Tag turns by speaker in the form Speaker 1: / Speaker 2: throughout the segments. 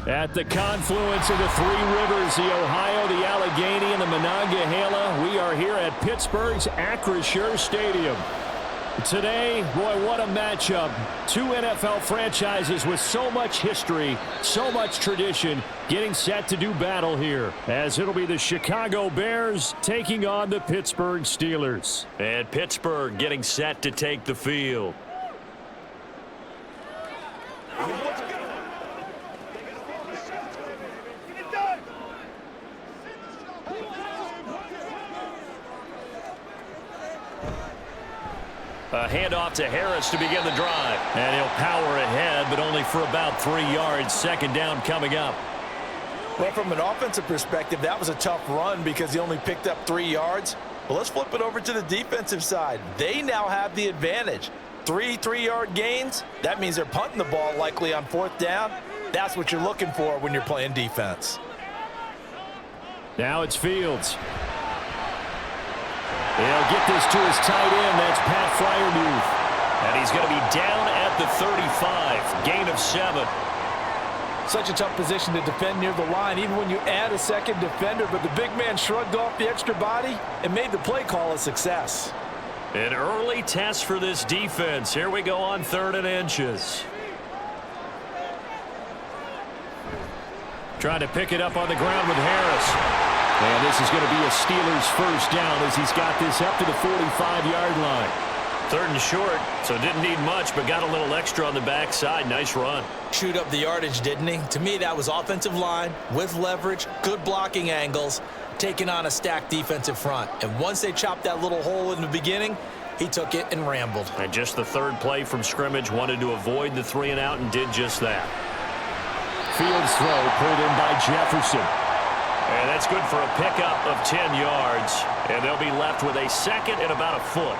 Speaker 1: At the confluence of the three rivers, the Ohio, the Allegheny, and the Monongahela, we are here at Pittsburgh's Acrisure Stadium. Today, boy, what a matchup. Two NFL franchises with so much history, so much tradition, getting set to do battle here, as it'll be the Chicago Bears taking on the Pittsburgh Steelers.
Speaker 2: And Pittsburgh getting set to take the field. A handoff to Harris to begin the drive. And he'll power ahead, but only for about 3 yards. Second down coming up.
Speaker 3: Well, from an offensive perspective, that was a tough run because he only picked up 3 yards. But let's flip it over to the defensive side. They now have the advantage. 3 3-yard gains. That means they're punting the ball likely on 4th down. That's what you're looking for when you're playing defense.
Speaker 1: Now it's Fields. He'll get this to his tight end. That's Pat Freiermuth.
Speaker 2: And he's going to be down at the 35. Gain of 7.
Speaker 3: Such a tough position to defend near the line, even when you add a second defender. But the big man shrugged off the extra body and made the play call a success.
Speaker 2: An early test for this defense. Here we go on 3rd and inches.
Speaker 1: Trying to pick it up on the ground with Harris. And this is going to be a Steelers first down as he's got this up to the 45-yard line.
Speaker 2: 3rd and short, so didn't need much, but got a little extra on the backside. Nice run.
Speaker 3: Chewed up the yardage, didn't he? To me, that was offensive line with leverage, good blocking angles, taking on a stacked defensive front. And once they chopped that little hole in the beginning, he took it and rambled.
Speaker 2: And just the 3rd play from scrimmage, wanted to avoid the 3 and out and did just that.
Speaker 1: Fields throw pulled in by Jefferson.
Speaker 2: And that's good for a pickup of 10 yards. And they'll be left with a 2nd and about a foot.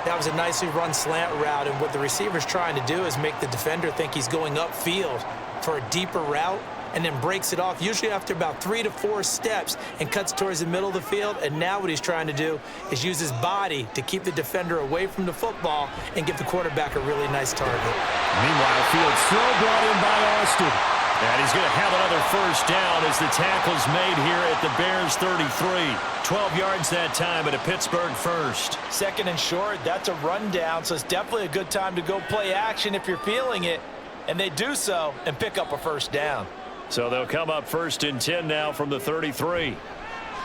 Speaker 3: That was a nicely run slant route, and what the receiver's trying to do is make the defender think he's going upfield for a deeper route and then breaks it off, usually after about 3 to 4 steps, and cuts towards the middle of the field. And now what he's trying to do is use his body to keep the defender away from the football and give the quarterback a really nice target.
Speaker 1: Meanwhile, Fields throw brought in by Austin.
Speaker 2: And he's going to have another first down as the tackle's made here at the Bears 33. 12 yards that time at a Pittsburgh first.
Speaker 3: 2nd and short, that's a rundown, so it's definitely a good time to go play action if you're feeling it. And they do so and pick up a first down.
Speaker 2: So they'll come up 1st and 10 now from the 33.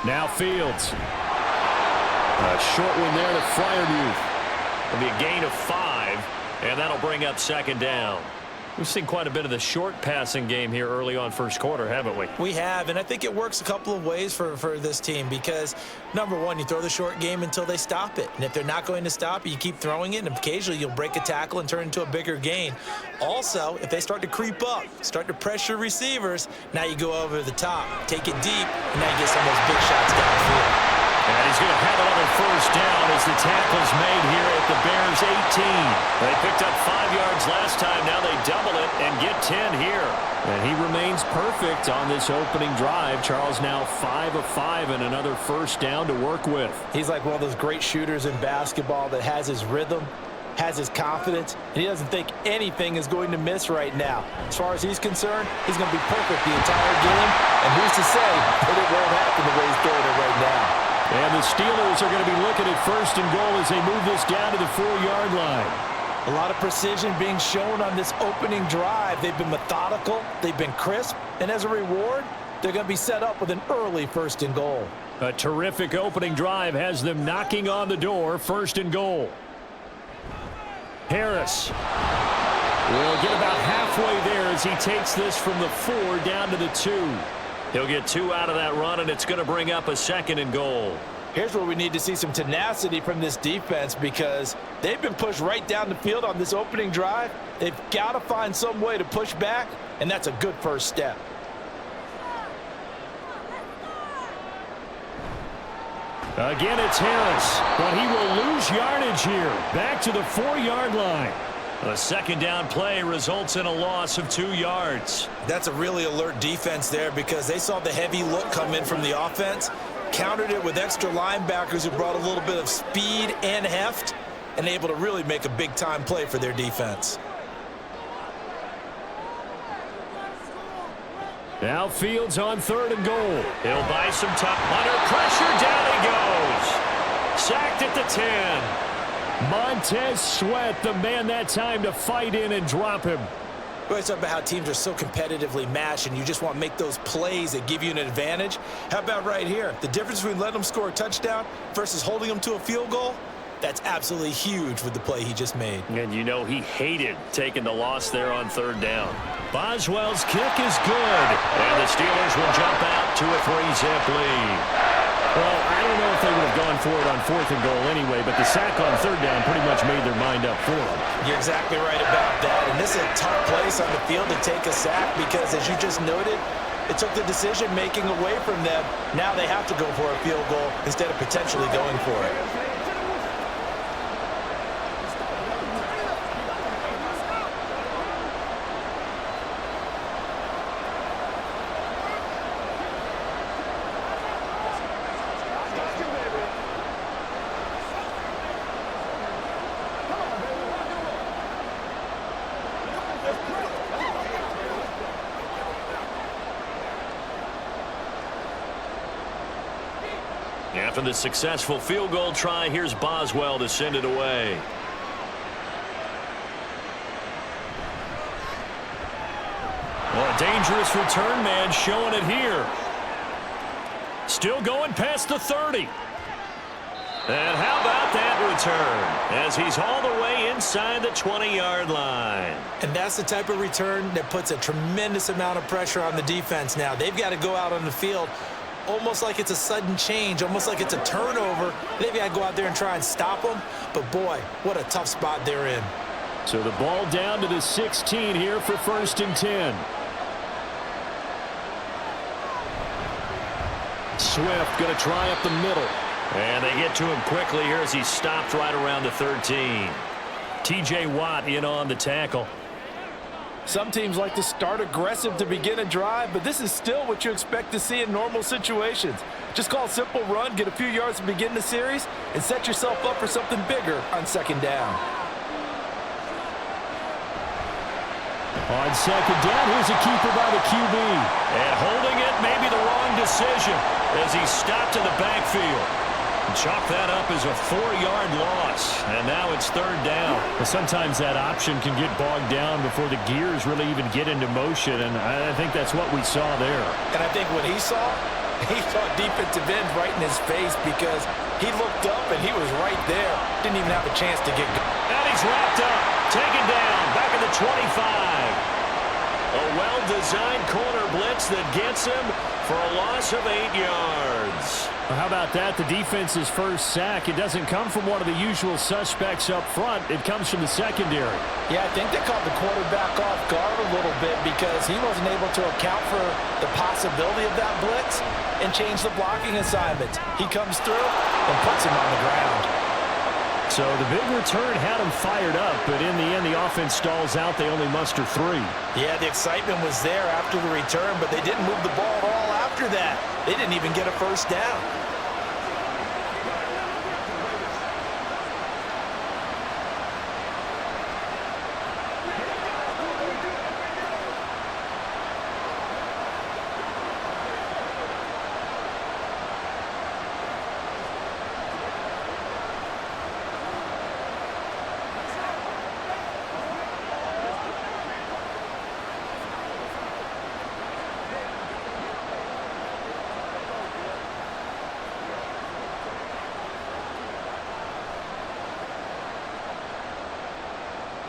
Speaker 1: Now Fields. A short one there to Freiermuth.
Speaker 2: It'll be a gain of 5, and that'll bring up 2nd down. We've seen quite a bit of the short passing game here early on first quarter, haven't we?
Speaker 3: We have, and I think it works a couple of ways for this team because, number one, you throw the short game until they stop it. And if they're not going to stop it, you keep throwing it, and occasionally you'll break a tackle and turn it into a bigger gain. Also, if they start to creep up, start to pressure receivers, now you go over the top, take it deep, and now you get some of those big shots downfield.
Speaker 2: And he's going to have another first down as the tackle's made here at the Bears 18. They picked up 5 yards last time. Now they double it and get 10 here.
Speaker 1: And he remains perfect on this opening drive. Charles now 5 of 5 and another first down to work with.
Speaker 3: He's like one of those great shooters in basketball that has his rhythm, has his confidence, and he doesn't think anything is going to miss right now. As far as he's concerned, he's going to be perfect the entire game. And who's to say that it won't happen the way he's throwing it right now.
Speaker 1: And the Steelers are going to be looking at 1st and goal as they move this down to the 4-yard line.
Speaker 3: A lot of precision being shown on this opening drive. They've been methodical, they've been crisp, and as a reward, they're going to be set up with an early 1st and goal.
Speaker 1: A terrific opening drive has them knocking on the door, 1st and goal. Harris will get about halfway there as he takes this from the 4 down to the 2.
Speaker 2: He'll get 2 out of that run, and it's going to bring up a 2nd and goal.
Speaker 3: Here's where we need to see some tenacity from this defense because they've been pushed right down the field on this opening drive. They've got to find some way to push back, and that's a good first step.
Speaker 1: Again, it's Harris, but he will lose yardage here. Back to the 4-yard line.
Speaker 2: A 2nd down play results in a loss of 2 yards.
Speaker 3: That's a really alert defense there because they saw the heavy look come in from the offense, countered it with extra linebackers who brought a little bit of speed and heft, and able to really make a big-time play for their defense.
Speaker 1: Now Fields on 3rd and goal.
Speaker 2: He'll buy some time. Under pressure, down he goes. Sacked at the 10.
Speaker 1: Montez Sweat, the man that time to fight in and drop him.
Speaker 3: We always talk about how teams are so competitively matched and you just want to make those plays that give you an advantage. How about right here? The difference between letting them score a touchdown versus holding them to a field goal, that's absolutely huge with the play he just made.
Speaker 2: And you know he hated taking the loss there on 3rd down. Boswell's kick is good. And the Steelers will jump out to a 3-zip lead.
Speaker 1: Well, I don't know if they would have gone for it on 4th and goal anyway, but the sack on 3rd down pretty much made their mind up for them.
Speaker 3: You're exactly right about that. And this is a tough place on the field to take a sack because, as you just noted, it took the decision-making away from them. Now they have to go for a field goal instead of potentially going for it.
Speaker 2: After the successful field goal try, here's Boswell to send it away. Well, a dangerous return man showing it here. Still going past the 30. And how about that return as he's all the way inside the 20-yard line.
Speaker 3: And that's the type of return that puts a tremendous amount of pressure on the defense now. They've got to go out on the field almost like it's a sudden change, almost like it's a turnover. They've got to go out there and try and stop them. But, boy, what a tough spot they're in.
Speaker 1: So the ball down to the 16 here for 1st and 10. Swift going to try up the middle.
Speaker 2: And they get to him quickly here as he stopped right around the 13. T.J. Watt in on the tackle.
Speaker 4: Some teams like to start aggressive to begin a drive, but this is still what you expect to see in normal situations. Just call a simple run, get a few yards to begin the series, and set yourself up for something bigger on 2nd down.
Speaker 1: On 2nd down, here's a keeper by the QB.
Speaker 2: And holding it may be the wrong decision as he stopped in the backfield. Chalk that up as a 4-yard loss, and now it's 3rd down.
Speaker 1: Well, sometimes that option can get bogged down before the gears really even get into motion, and I think that's what we saw there.
Speaker 4: And I think what he saw defensive end right in his face because he looked up and he was right there. Didn't even have a chance to get going.
Speaker 2: And he's wrapped up, taken down, back at the 25. A well-designed corner blitz that gets him for a loss of 8 yards.
Speaker 1: Well, how about that? The defense's first sack. It doesn't come from one of the usual suspects up front. It comes from the secondary.
Speaker 4: Yeah, I think they caught the quarterback off guard a little bit because he wasn't able to account for the possibility of that blitz and change the blocking assignment. He comes through and puts him on the ground.
Speaker 1: So the big return had him fired up, but in the end, the offense stalls out. They only muster 3.
Speaker 3: Yeah, the excitement was there after the return, but they didn't move the ball at all after that. They didn't even get a 1st down.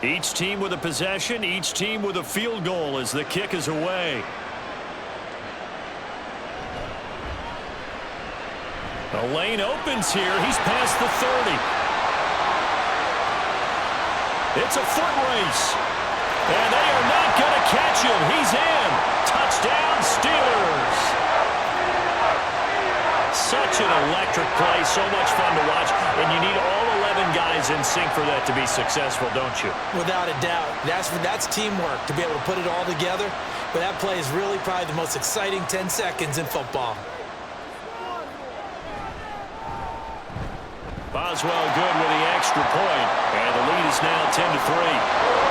Speaker 2: Each team with a possession, each team with a field goal as the kick is away. The lane opens here. He's past the 30. It's a foot race. And they are not going to catch him. He's in. Touchdown, Steelers. Such an electric play. So much fun to watch. And you need all 11 guys in sync for that to be successful, don't you?
Speaker 3: Without a doubt. That's teamwork to be able to put it all together. But that play is really probably the most exciting 10 seconds in football.
Speaker 2: Boswell good with the extra point. And the lead is now 10-3.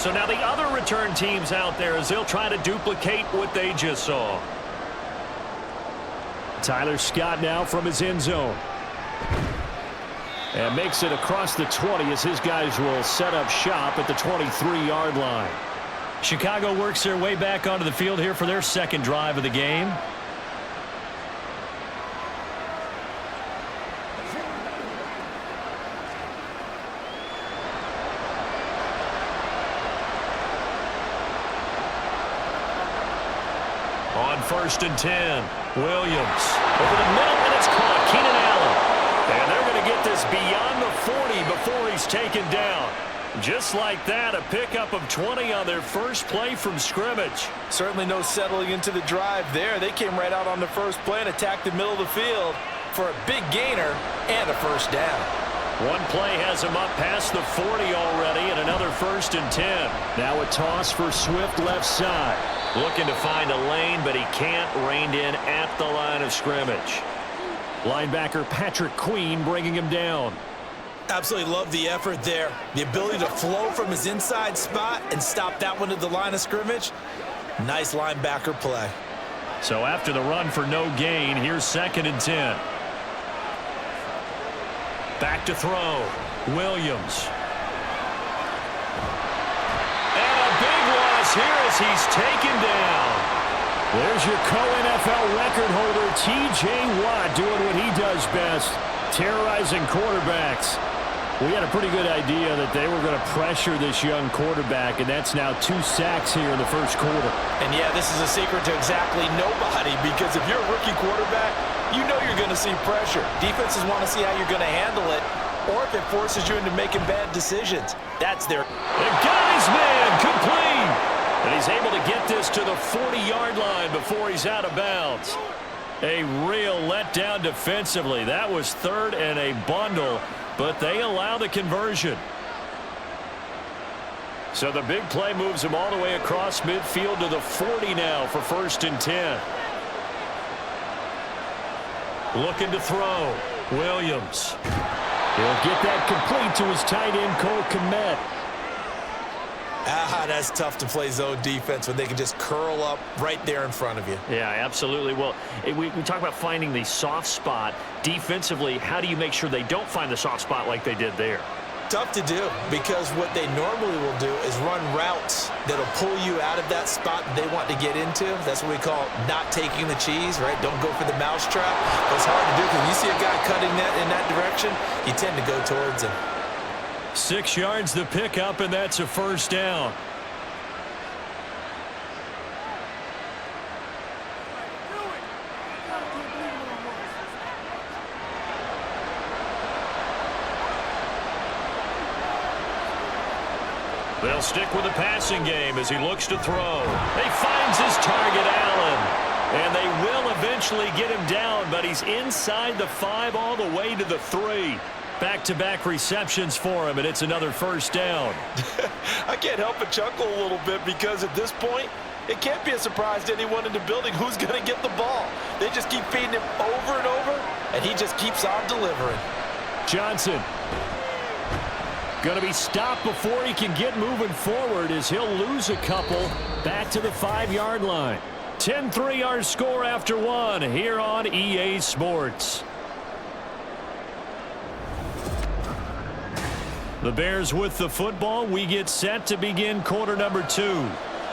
Speaker 2: So now the other return teams out there as they'll try to duplicate what they just saw.
Speaker 1: Tyler Scott now from his end zone. And makes it across the 20 as his guys will set up shop at the 23-yard line.
Speaker 2: Chicago works their way back onto the field here for their second drive of the game. On 1st and 10, Williams over the middle, and it's caught. Keenan Allen. And they're going to get this beyond the 40 before he's taken down. Just like that, a pickup of 20 on their first play from scrimmage.
Speaker 4: Certainly no settling into the drive there. They came right out on the first play and attacked the middle of the field for a big gainer and a first down.
Speaker 2: One play has him up past the 40 already, and another 1st and 10.
Speaker 1: Now a toss for Swift left side.
Speaker 2: Looking to find a lane, but he can't rein in at the line of scrimmage.
Speaker 1: Linebacker Patrick Queen bringing him down.
Speaker 3: Absolutely love the effort there. The ability to flow from his inside spot and stop that one at the line of scrimmage. Nice linebacker play.
Speaker 2: So after the run for no gain, here's 2nd and 10. Back to throw. Williams. And a big loss here as he's taken down.
Speaker 1: There's your co-NFL record holder, T.J. Watt, doing what he does best, terrorizing quarterbacks. We had a pretty good idea that they were going to pressure this young quarterback, and that's now 2 sacks here in the first quarter.
Speaker 4: And yeah, this is a secret to exactly nobody, because if you're a rookie quarterback, you know you're going to see pressure. Defenses want to see how you're going to handle it, or if it forces you into making bad decisions. That's their...
Speaker 2: The guy's man complete. And he's able to get this to the 40-yard line before he's out of bounds. A real letdown defensively. That was 3rd and a bundle, but they allow the conversion. So the big play moves him all the way across midfield to the 40 now for 1st and 10. Looking to throw. Williams.
Speaker 1: He'll get that complete to his tight end, Cole Kmet.
Speaker 3: That's tough to play zone defense when they can just curl up right there in front of you.
Speaker 2: Yeah, absolutely. Well, we talk about finding the soft spot. Defensively, how do you make sure they don't find the soft spot like they did there?
Speaker 3: Tough to do, because what they normally will do is run routes that'll pull you out of that spot that they want to get into. That's what we call not taking the cheese, right? Don't go for the mousetrap. That's hard to do because you see a guy cutting that in that direction, you tend to go towards him.
Speaker 2: 6 yards the pickup, and that's a first down. They'll stick with the passing game as he looks to throw. He finds his target, Allen. And they will eventually get him down, but he's inside the 5 all the way to the 3. Back-to-back receptions for him, and it's another first down.
Speaker 4: I can't help but chuckle a little bit, because at this point, it can't be a surprise to anyone in the building who's going to get the ball. They just keep feeding him over and over, and he just keeps on delivering.
Speaker 1: Johnson. Going to be stopped before he can get moving forward as he'll lose a couple back to the 5-yard line. 10-3 our score after 1 here on EA Sports. The Bears with the football. We get set to begin quarter number 2.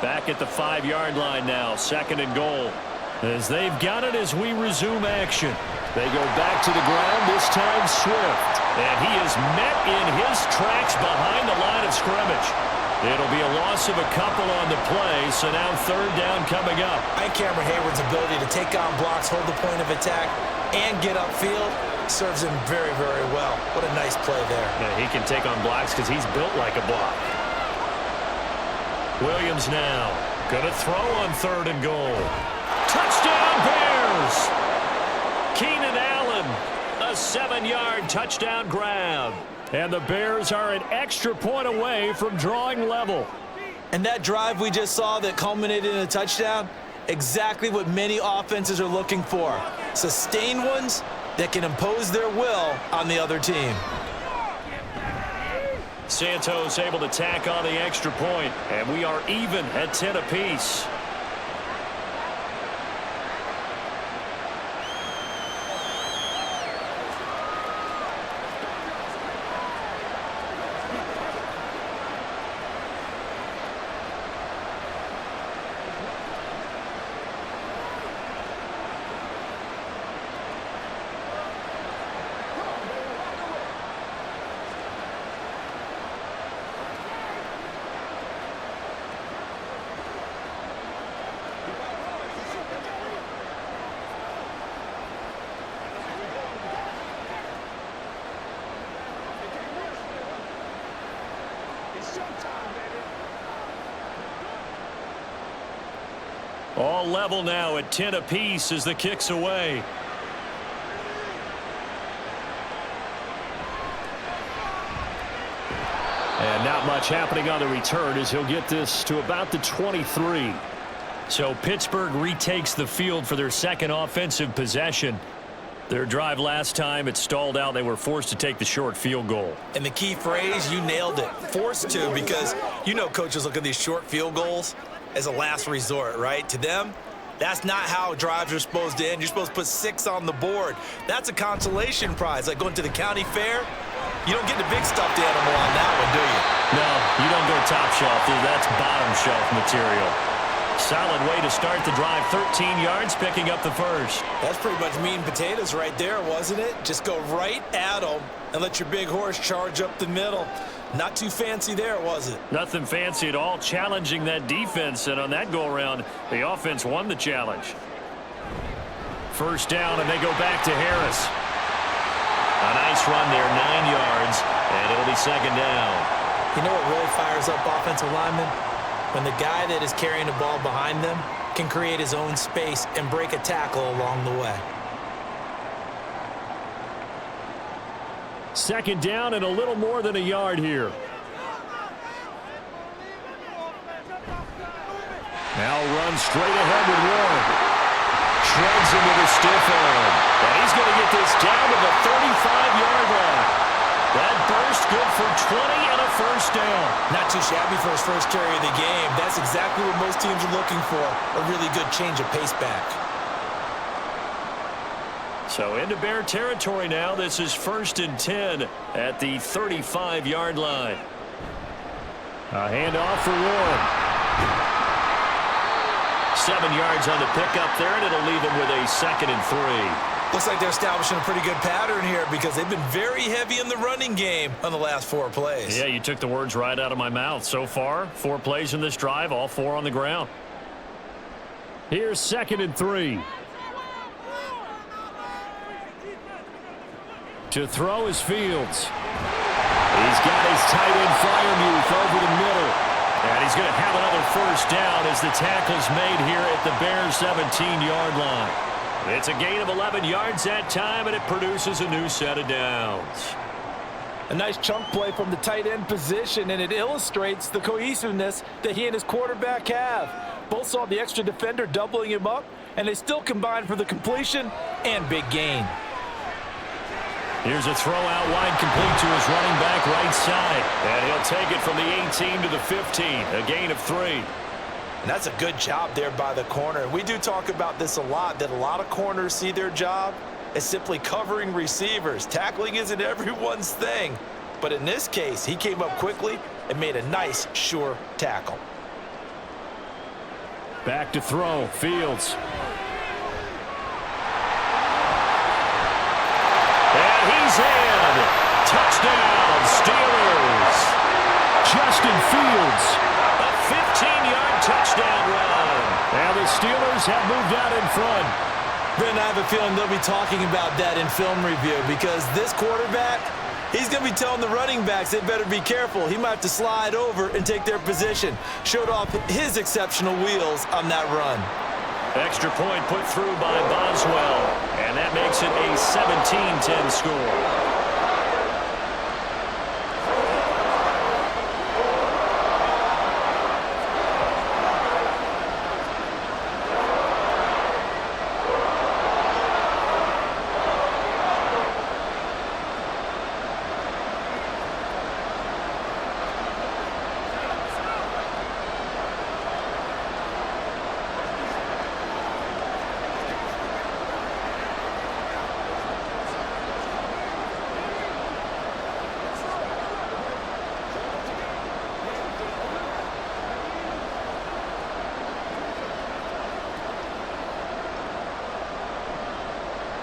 Speaker 1: Back at the 5-yard line now, 2nd and goal. As they've got it as we resume action. They go back to the ground, this time Swift. And he is met in his tracks behind the line of scrimmage. It'll be a loss of a couple on the play, so now 3rd down coming up.
Speaker 3: I think Cameron Hayward's ability to take on blocks, hold the point of attack, and get upfield serves him very, very well. What a nice play there.
Speaker 2: Yeah, he can take on blocks because he's built like a block. Williams now going to throw on 3rd and goal. Touchdown Bears! Keenan Allen, a 7-yard touchdown grab.
Speaker 1: And the Bears are an extra point away from drawing level.
Speaker 3: And that drive we just saw that culminated in a touchdown, exactly what many offenses are looking for. Sustained ones that can impose their will on the other team.
Speaker 2: Santos able to tack on the extra point, and we are even at 10 apiece. All level now at 10 apiece as the kick's away.
Speaker 1: And not much happening on the return as he'll get this to about the 23.
Speaker 2: So Pittsburgh retakes the field for their second offensive possession. Their drive last time, it stalled out. They were forced to take the short field goal.
Speaker 3: And the key phrase, you nailed it. Forced to, because you know coaches look at these short field goals as a last resort, right? To them, that's not how drives are supposed to end. You're supposed to put 6 on the board. That's a consolation prize. Like going to the county fair, you don't get the big stuffed animal on that one, do you?
Speaker 2: No, you don't go top shelf. That's bottom shelf material. Solid way to start the drive. 13 yards, picking up the first.
Speaker 3: That's pretty much meat and potatoes right there, wasn't it? Just go right at them and let your big horse charge up the middle. Not too fancy there, was it?
Speaker 2: Nothing fancy at all, challenging that defense, and on that go-around, the offense won the challenge. First down, and they go back to Harris. A nice run there, 9 yards, and it'll be second down.
Speaker 3: You know what really fires up offensive linemen? When the guy that is carrying the ball behind them can create his own space and break a tackle along the way.
Speaker 1: Second down and a little more than a yard here. Now runs straight ahead with Warren. Shreds into the stiff arm. And he's going to get this down to the 35-yard line. That burst good for 20 and a first down.
Speaker 3: Not too shabby for his first carry of the game. That's exactly what most teams are looking for, a really good change of pace back.
Speaker 2: So into Bear territory now. This is 1st and 10 at the 35-yard line.
Speaker 1: A handoff for Warren.
Speaker 2: 7 yards on the pickup there, and it'll leave him with a 2nd and 3.
Speaker 3: Looks like they're establishing a pretty good pattern here because they've been very heavy in the running game on the last 4 plays.
Speaker 2: Yeah, you took the words right out of my mouth. So far, 4 plays in this drive, all 4 on the ground.
Speaker 1: Here's 2nd and 3. To throw is Fields. He's got his tight end Fryermuth over the middle. And he's going to have another first down as the tackle's made here at the Bears' 17-yard line. It's a gain of 11 yards that time, and it produces a new set of downs.
Speaker 4: A nice chunk play from the tight end position, and it illustrates the cohesiveness that he and his quarterback have. Both saw the extra defender doubling him up, and they still combined for the completion and big gain.
Speaker 2: Here's a throw out wide, complete to his running back right side. And he'll take it from the 18 to the 15, a gain of 3.
Speaker 3: And that's a good job there by the corner. We do talk about this a lot, that a lot of corners see their job as simply covering receivers. Tackling isn't everyone's thing. But in this case, he came up quickly and made a nice, sure tackle.
Speaker 1: Back to throw, Fields.
Speaker 2: And he's in. Touchdown, Steelers.
Speaker 1: Justin Fields.
Speaker 2: A 15-yard touchdown run.
Speaker 1: Now the Steelers have moved out in front.
Speaker 3: Ben, I have a feeling they'll be talking about that in film review because this quarterback, he's going to be telling the running backs they better be careful. He might have to slide over and take their position. Showed off his exceptional wheels on that run.
Speaker 2: Extra point put through by Boswell. And that makes it a 17-10 score.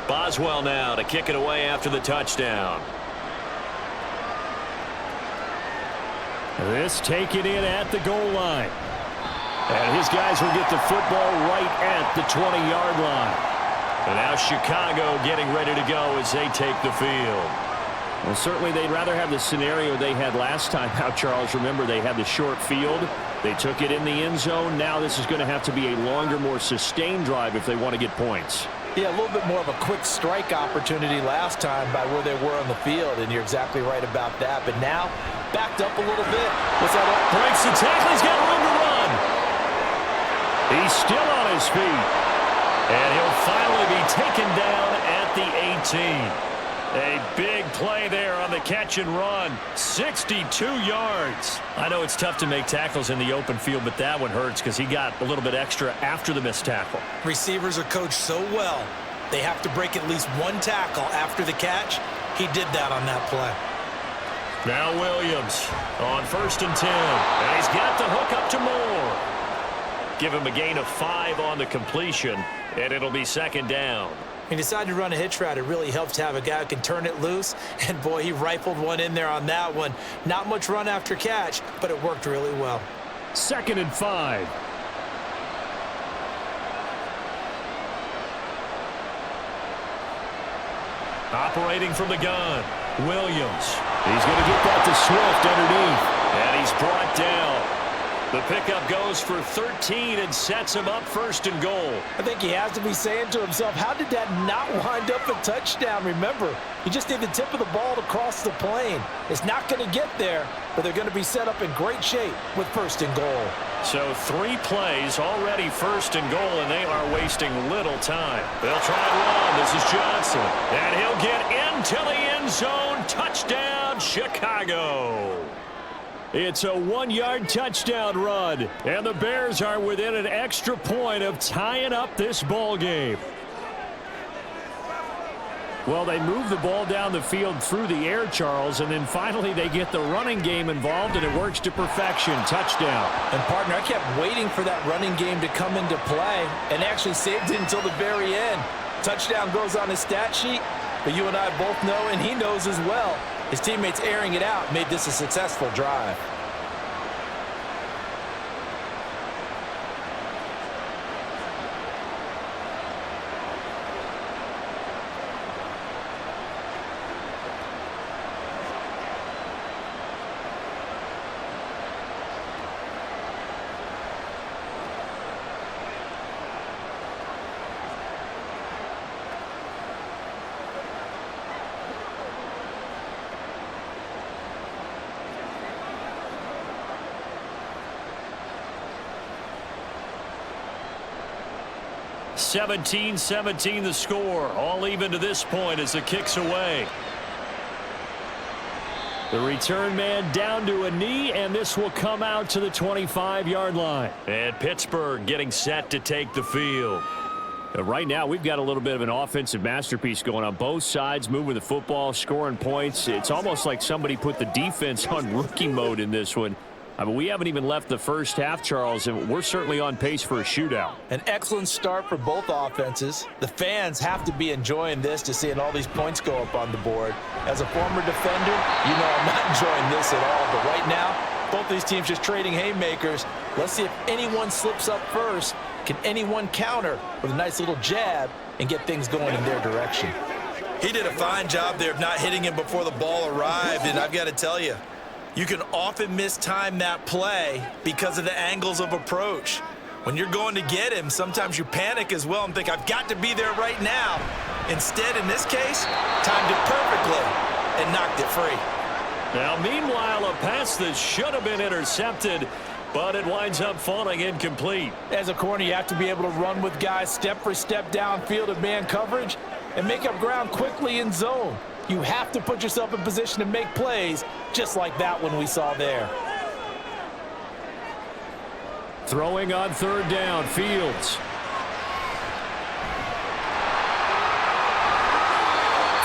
Speaker 2: Boswell now to kick it away after the touchdown.
Speaker 1: This taken in at the goal line. And his guys will get the football right at the 20-yard line.
Speaker 2: And now Chicago getting ready to go as they take the field.
Speaker 1: Well, certainly they'd rather have the scenario they had last time out, Charles. Remember, they had the short field. They took it in the end zone. Now this is going to have to be a longer, more sustained drive if they want to get points.
Speaker 4: Yeah, a little bit more of a quick strike opportunity last time by where they were on the field, and you're exactly right about that. But now, backed up a little bit. What's that?
Speaker 2: Breaks the tackle. He's got room to run.
Speaker 1: He's still on his feet.
Speaker 2: And he'll finally be taken down at the 18. A big play there on the catch and run. 62 yards. I know it's tough to make tackles in the open field, but that one hurts because he got a little bit extra after the missed tackle.
Speaker 3: Receivers are coached so well, they have to break at least one tackle after the catch. He did that on that play.
Speaker 2: Now Williams on 1st and 10. And he's got the hook up to Moore. Give him a gain of 5 on the completion, and it'll be 2nd down.
Speaker 3: He decided to run a hitch route. It really helps to have a guy who can turn it loose. And, boy, he rifled one in there on that one. Not much run after catch, but it worked really well.
Speaker 1: 2nd and 5.
Speaker 2: Operating from the gun, Williams.
Speaker 1: He's going to get that to Swift underneath.
Speaker 2: And he's brought down. The pickup goes for 13 and sets him up 1st and goal.
Speaker 4: I think he has to be saying to himself, how did that not wind up a touchdown? Remember, you just need the tip of the ball to cross the plane. It's not going to get there, but they're going to be set up in great shape with 1st and goal.
Speaker 2: So 3 plays already 1st and goal, and they are wasting little time. They'll try and run. This is Johnson. And he'll get into the end zone. Touchdown, Chicago.
Speaker 1: It's a 1-yard touchdown run, and the Bears are within an extra point of tying up this ball game. Well, they move the ball down the field through the air, Charles, and then finally they get the running game involved, and it works to perfection. Touchdown.
Speaker 4: And, partner, I kept waiting for that running game to come into play and actually saved it until the very end. Touchdown goes on his stat sheet, but you and I both know, and he knows as well, his teammates airing it out made this a successful drive.
Speaker 2: (17-17) the score, all even to this point as the kick's away.
Speaker 1: The return man down to a knee, and this will come out to the 25-yard line.
Speaker 2: And Pittsburgh getting set to take the field.
Speaker 1: Right now, we've got a little bit of an offensive masterpiece going on. Both sides moving the football, scoring points. It's almost like somebody put the defense on rookie mode in this one. I mean, we haven't even left the first half, Charles, and we're certainly on pace for a shootout.
Speaker 4: An excellent start for both offenses. The fans have to be enjoying this to seeing all these points go up on the board. As a former defender, you know I'm not enjoying this at all. But right now, both these teams just trading haymakers. Let's see if anyone slips up first. Can anyone counter with a nice little jab and get things going in their direction?
Speaker 3: He did a fine job there of not hitting him before the ball arrived, and I've got to tell you, you can often mistime that play because of the angles of approach. When you're going to get him, sometimes you panic as well and think, I've got to be there right now. Instead, in this case, timed it perfectly and knocked it free.
Speaker 2: Now, meanwhile, a pass that should have been intercepted, but it winds up falling incomplete.
Speaker 4: As a corner, you have to be able to run with guys step for step downfield of man coverage and make up ground quickly in zone. You have to put yourself in position to make plays, just like that one we saw there.
Speaker 1: Throwing on 3rd down, Fields.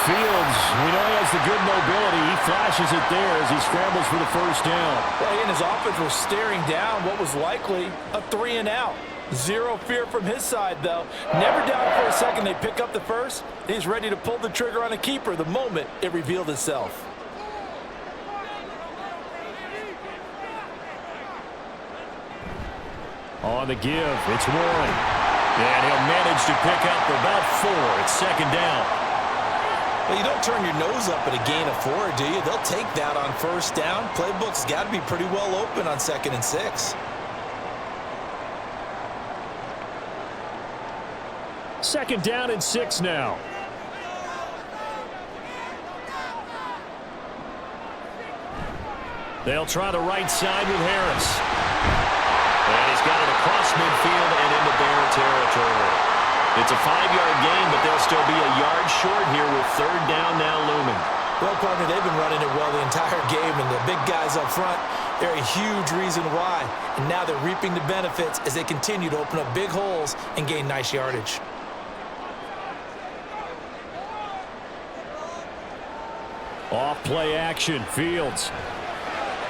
Speaker 1: Fields, we know he has the good mobility. He flashes it there as he scrambles for the 1st down.
Speaker 4: Well, he and his offense were staring down what was likely a 3-and-out. Zero fear from his side, though. Never down for a second. They pick up the first. He's ready to pull the trigger on a keeper the moment it revealed itself.
Speaker 1: On the give, it's Warren. And he'll manage to pick up about 4. It's second down.
Speaker 3: Well, you don't turn your nose up at a gain of 4, do you? They'll take that on first down. Playbook's got to be pretty well open on 2nd and 6.
Speaker 1: Second down and 6 now. They'll try the right side with Harris. And he's got it across midfield and into Bear territory. It's a 5-yard gain, but they'll still be a yard short here with third down now looming.
Speaker 3: Well, partner, they've been running it well the entire game, and the big guys up front, they're a huge reason why. And now they're reaping the benefits as they continue to open up big holes and gain nice yardage.
Speaker 1: Off play action, Fields.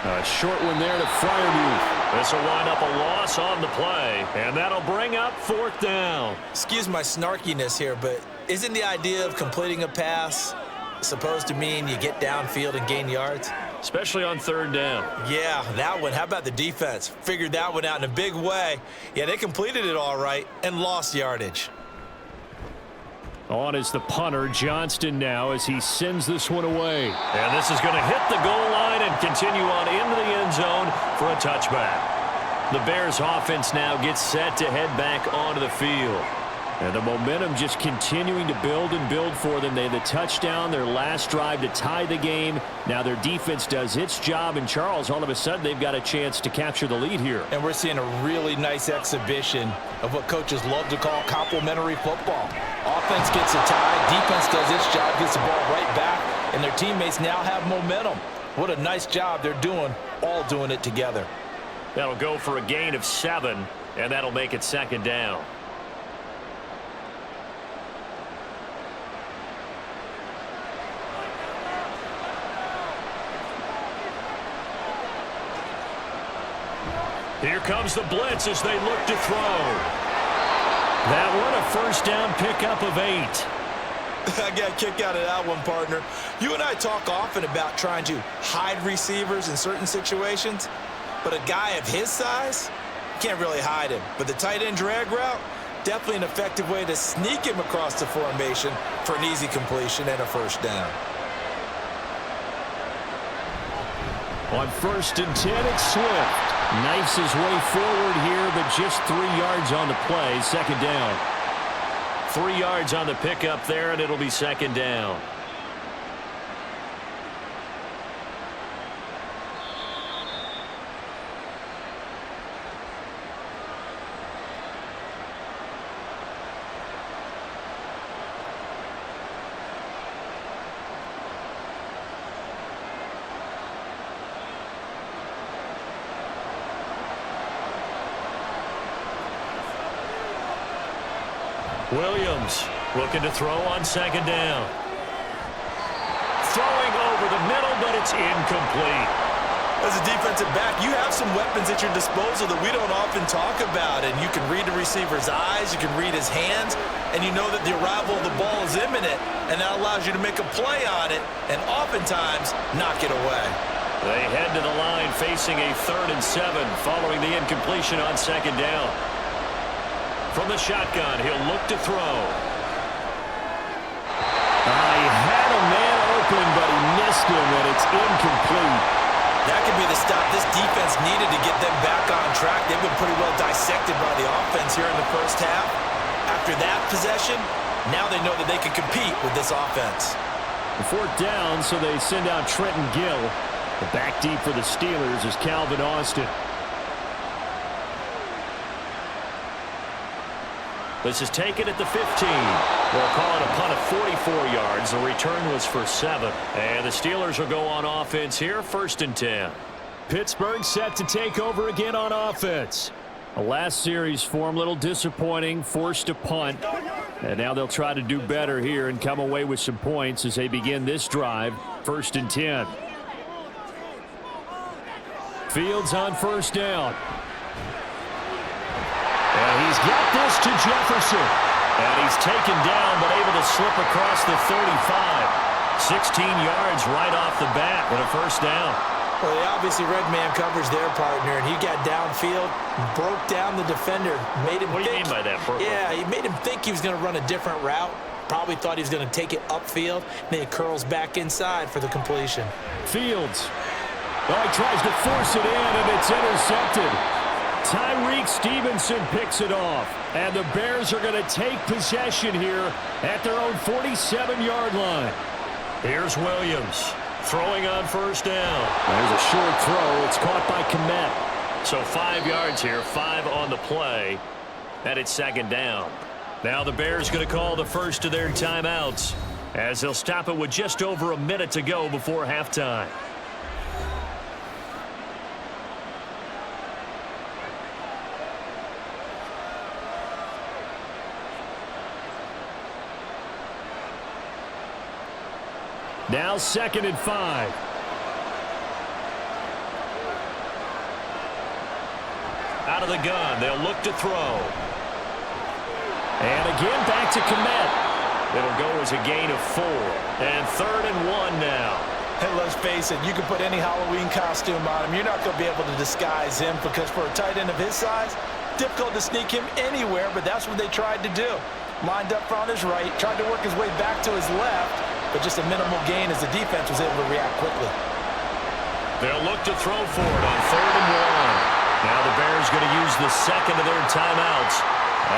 Speaker 1: A short one there to Fryermuth.
Speaker 2: This will wind up a loss on the play, and that'll bring up 4th down.
Speaker 3: Excuse my snarkiness here, but isn't the idea of completing a pass supposed to mean you get downfield and gain yards?
Speaker 2: Especially on 3rd down.
Speaker 3: Yeah, that one. How about the defense? Figured that one out in a big way. Yeah, they completed it all right and lost yardage.
Speaker 1: On is the punter, Johnston, now as he sends this one away.
Speaker 2: And this is going to hit the goal line and continue on into the end zone for a touchback. The Bears offense now gets set to head back onto the field. And the momentum just continuing to build and build for them. They had the touchdown, their last drive to tie the game. Now their defense does its job, and Charles, all of a sudden, they've got a chance to capture the lead here.
Speaker 4: And we're seeing a really nice exhibition of what coaches love to call complementary football. Offense gets a tie, defense does its job, gets the ball right back, and their teammates now have momentum. What a nice job they're doing, all doing it together.
Speaker 2: That'll go for a gain of 7, and that'll make it 2nd down. Here comes the blitz as they look to throw.
Speaker 1: That one, a first down pickup of 8.
Speaker 3: I got a kick out of that one, partner. You and I talk often about trying to hide receivers in certain situations, but a guy of his size, can't really hide him. But the tight end drag route, definitely an effective way to sneak him across the formation for an easy completion and a first down.
Speaker 1: On 1st and 10, it's Swift. Knifes his way forward here, but just 3 yards on the play. 2nd down.
Speaker 2: 3 yards on the pickup there, and it'll be 2nd down. Williams looking to throw on 2nd down. Throwing over the middle, but it's incomplete.
Speaker 3: As a defensive back, you have some weapons at your disposal that we don't often talk about, and you can read the receiver's eyes, you can read his hands, and you know that the arrival of the ball is imminent, and that allows you to make a play on it and oftentimes knock it away.
Speaker 2: They head to the line facing a 3rd and 7 following the incompletion on 2nd down. From the shotgun, he'll look to throw.
Speaker 1: He had a man open, but he missed him, and it's incomplete.
Speaker 3: That could be the stop this defense needed to get them back on track. They've been pretty well dissected by the offense here in the first half. After that possession, now they know that they can compete with this offense.
Speaker 1: 4th down, so they send out Trenton Gill. The back deep for the Steelers is Calvin Austin.
Speaker 2: This is taken at the 15. We'll call it a punt of 44 yards. The return was for 7. And the Steelers will go on offense here, 1st and 10.
Speaker 1: Pittsburgh set to take over again on offense. The last series for them, a little disappointing, forced to punt. And now they'll try to do better here and come away with some points as they begin this drive, 1st and 10. Fields on 1st down. And he's got this to Jefferson.
Speaker 2: And he's taken down, but able to slip across the 35. 16 yards right off the bat with a first down.
Speaker 3: Well, they obviously read man coverage their partner, and he got downfield, broke down the defender, made him
Speaker 2: What do you mean by that, Burko?
Speaker 3: Yeah, he made him think he was going to run a different route. Probably thought he was going to take it upfield, then he curls back inside for the completion.
Speaker 1: Fields. Oh, he tries to force it in, and it's intercepted. Tyreek Stevenson picks it off. And the Bears are going to take possession here at their own 47-yard line.
Speaker 2: Here's Williams throwing on first down.
Speaker 1: There's a short throw. It's caught by Kmet.
Speaker 2: So 5 yards here, 5 on the play, and it's second down. Now the Bears going to call the first of their timeouts as they'll stop it with just over a minute to go before halftime.
Speaker 1: Now 2nd and 5.
Speaker 2: Out of the gun, they'll look to throw.
Speaker 1: And again, back to Kmet.
Speaker 2: It'll go as a gain of 4. And 3rd and 1 now.
Speaker 4: Hey, let's face it, you can put any Halloween costume on him. You're not going to be able to disguise him because for a tight end of his size, difficult to sneak him anywhere, but that's what they tried to do. Lined up on his right, tried to work his way back to his left, but just a minimal gain as the defense was able to react quickly.
Speaker 2: They'll look to throw for it on 3rd and 1. Now the Bears going to use the second of their timeouts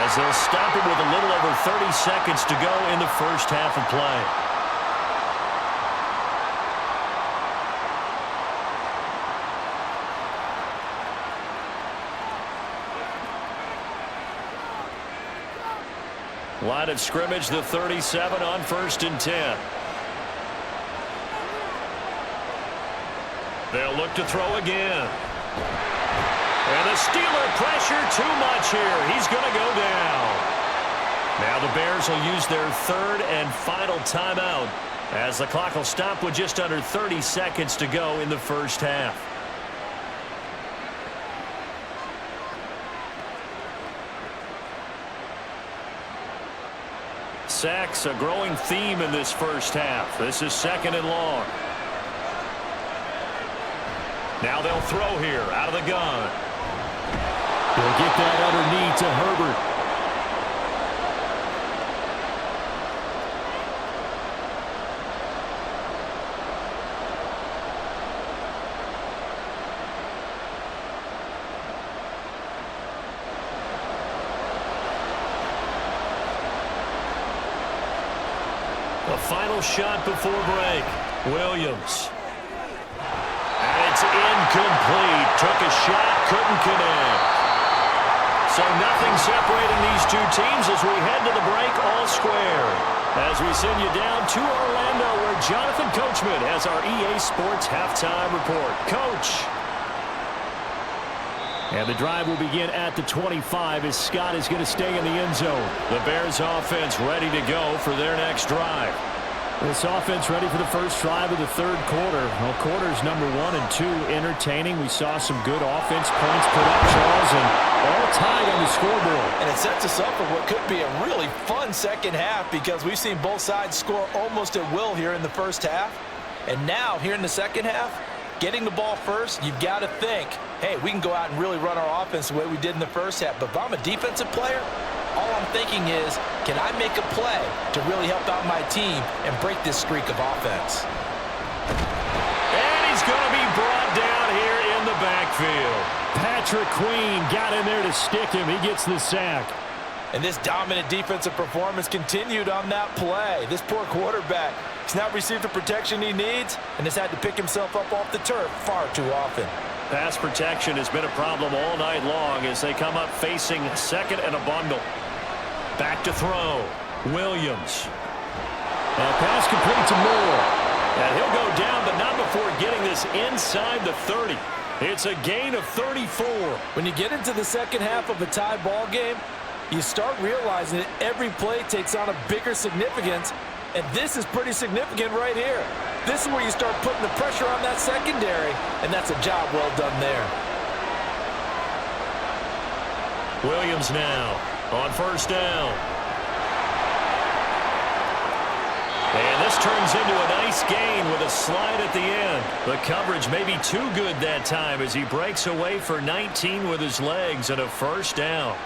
Speaker 2: as they'll stop it with a little over 30 seconds to go in the first half of play. Line of scrimmage, the 37 on 1st and 10. They'll look to throw again. And the Steeler pressure too much here. He's going to go down. Now the Bears will use their 3rd and final timeout as the clock will stop with just under 30 seconds to go in the first half. Sacks, a growing theme in this first half. This is 2nd and long. Now they'll throw here out of the gun.
Speaker 1: They'll get that underneath to Herbert.
Speaker 2: A final shot before break. Williams. And it's incomplete. Took a shot, couldn't connect. So nothing separating these two teams as we head to the break all square. As we send you down to Orlando where Jonathan Coachman has our EA Sports halftime report. Coach.
Speaker 1: And the drive will begin at the 25 as Scott is going to stay in the end zone.
Speaker 2: The Bears offense ready to go for their next drive.
Speaker 1: This offense ready for the first drive of the 3rd quarter. Well, quarters number 1 and 2 entertaining. We saw some good offense points put up, Charles, and all tied on the scoreboard.
Speaker 4: And it sets us up for what could be a really fun second half because we've seen both sides score almost at will here in the first half. And now, here in the second half, getting the ball first, you've got to think, hey, we can go out and really run our offense the way we did in the first half. But if I'm a defensive player, all I'm thinking is, can I make a play to really help out my team and break this streak of offense?
Speaker 2: And he's going to be brought down here in the backfield.
Speaker 1: Patrick Queen got in there to stick him. He gets the sack.
Speaker 4: And this dominant defensive performance continued on that play. This poor quarterback has not received the protection he needs and has had to pick himself up off the turf far too often.
Speaker 2: Pass protection has been a problem all night long as they come up facing 2nd and a bundle. Back to throw. Williams.
Speaker 1: And pass complete to Moore.
Speaker 2: And he'll go down, but not before getting this inside the 30. It's a gain of 34.
Speaker 4: When you get into the second half of a tie ball game, you start realizing that every play takes on a bigger significance, and this is pretty significant right here. This is where you start putting the pressure on that secondary, and that's a job well done there.
Speaker 2: Williams now on first down. And this turns into a nice gain with a slide at the end. The coverage may be too good that time as he breaks away for 19 with his legs and a first down.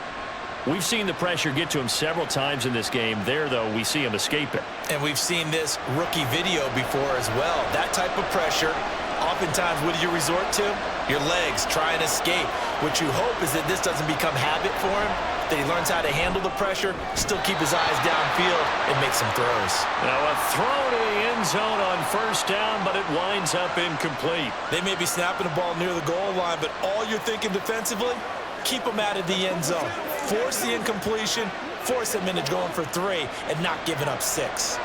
Speaker 2: We've seen the pressure get to him several times in this game. There, though, we see him escape it.
Speaker 3: And we've seen this rookie video before as well. That type of pressure, oftentimes, what do you resort to? Your legs, try and escape. What you hope is that this doesn't become habit for him, that he learns how to handle the pressure, still keep his eyes downfield, and make some throws.
Speaker 2: Now a throw to the end zone on first down, but it winds up incomplete.
Speaker 3: They may be snapping the ball near the goal line, but all you're thinking defensively, keep them out of the end zone. Force the incompletion, force them into going for 3, and not giving up 6.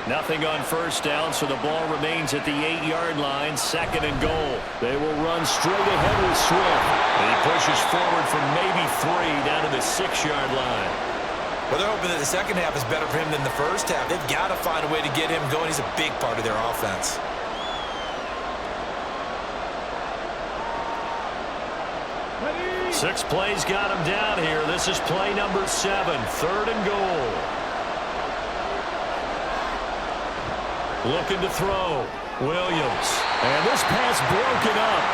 Speaker 2: Nothing on first down, so the ball remains at the 8-yard line, 2nd and goal.
Speaker 1: They will run straight ahead with Swift.
Speaker 2: And he pushes forward for maybe 3 down to the 6-yard line.
Speaker 3: Well, they're hoping that the second half is better for him than the first half. They've got to find a way to get him going. He's a big part of their offense.
Speaker 2: Ready? 6 plays got him down here. This is play number 7, 3rd and goal. Looking to throw. Williams.
Speaker 1: And this pass broken up.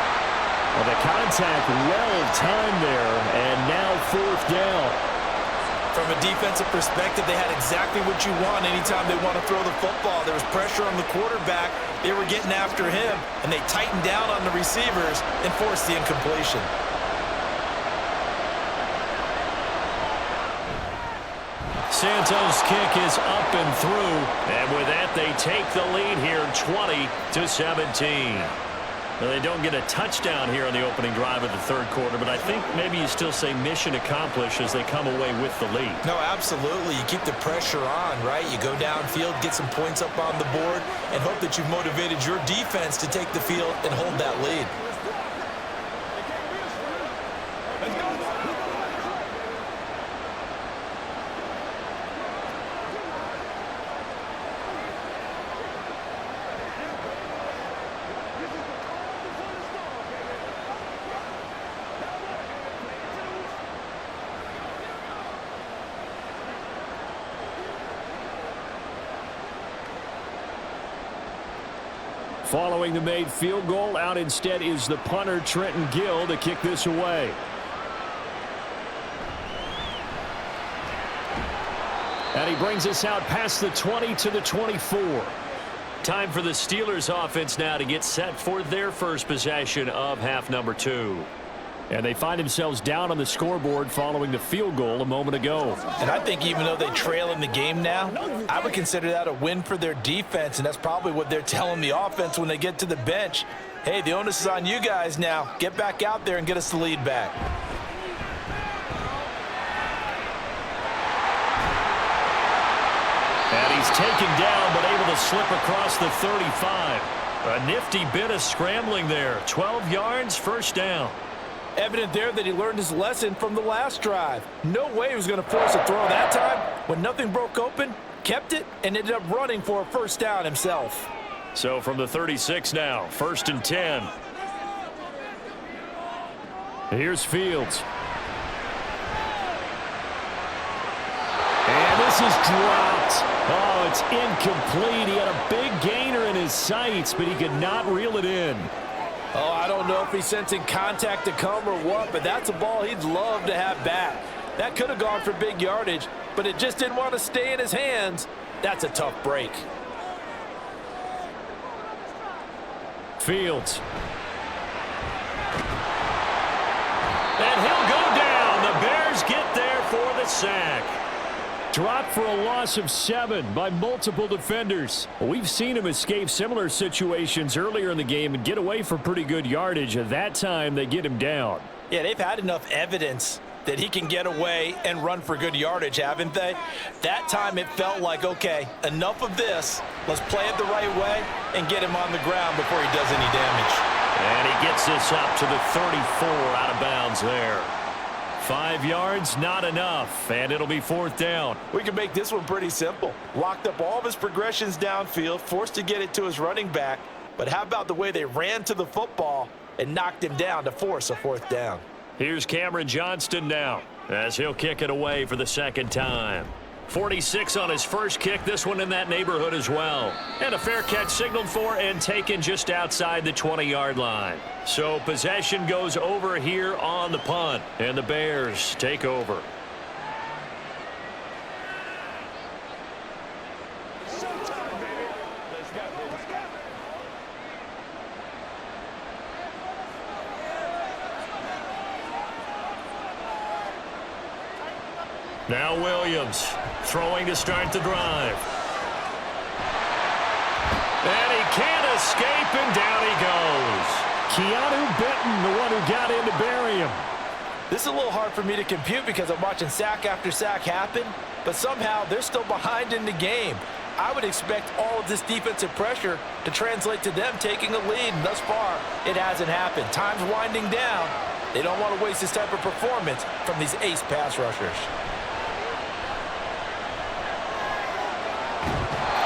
Speaker 1: Well, the contact well-timed there, and now 4th down.
Speaker 3: From a defensive perspective, they had exactly what you want anytime they want to throw the football. There was pressure on the quarterback. They were getting after him, and they tightened down on the receivers and forced the incompletion.
Speaker 2: Santos' kick is up and through, and with that, they take the lead here, 20-17. Now, they don't get a touchdown here on the opening drive of the 3rd quarter, but I think maybe you still say mission accomplished as they come away with the lead.
Speaker 3: No, absolutely. You keep the pressure on, right? You go downfield, get some points up on the board, and hope that you've motivated your defense to take the field and hold that lead.
Speaker 1: Following the made field goal, out instead is the punter, Trenton Gill, to kick this away. And he brings us out past the 20 to the 24. Time for the Steelers offense now to get set for their first possession of half number 2. And they find themselves down on the scoreboard following the field goal a moment ago.
Speaker 3: And I think even though they trail in the game now, I would consider that a win for their defense, and that's probably what they're telling the offense when they get to the bench. Hey, the onus is on you guys now. Get back out there and get us the lead back.
Speaker 2: And he's taken down, but able to slip across the 35. A nifty bit of scrambling there. 12 yards, first down.
Speaker 4: Evident there that he learned his lesson from the last drive. No way he was going to force a throw that time. When nothing broke open, kept it, and ended up running for a first down himself.
Speaker 2: So from the 36 now, 1st and 10.
Speaker 1: Here's Fields. And this is dropped. Oh, it's incomplete. He had a big gainer in his sights, but he could not reel it in.
Speaker 4: Oh, I don't know if he's sensing contact to come or what, but that's a ball he'd love to have back. That could have gone for big yardage, but it just didn't want to stay in his hands. That's a tough break.
Speaker 1: Fields.
Speaker 2: And he'll go down. The Bears get there for the sack.
Speaker 1: Dropped for a loss of 7 by multiple defenders. We've seen him escape similar situations earlier in the game and get away for pretty good yardage. At that time, they get him down.
Speaker 3: Yeah, they've had enough evidence that he can get away and run for good yardage, haven't they? That time it felt like, okay, enough of this. Let's play it the right way and get him on the ground before he does any damage.
Speaker 2: And he gets this up to the 34 out of bounds there. 5 yards, not enough, and it'll be 4th down.
Speaker 4: We can make this one pretty simple. Locked up all of his progressions downfield, forced to get it to his running back. But how about the way they ran to the football and knocked him down to force a 4th down?
Speaker 2: Here's Cameron Johnston now as he'll kick it away for the second time. 46 on his first kick, this one in that neighborhood as well. And a fair catch signaled for and taken just outside the 20-yard line. So possession goes over here on the punt, and the Bears take over. Now Williams throwing to start the drive. And he can't escape, and down he goes.
Speaker 1: Keanu Benton, the one who got in to bury him.
Speaker 4: This is a little hard for me to compute because I'm watching sack after sack happen, but somehow they're still behind in the game. I would expect all of this defensive pressure to translate to them taking a lead, and thus far, it hasn't happened. Time's winding down. They don't want to waste this type of performance from these ace pass rushers.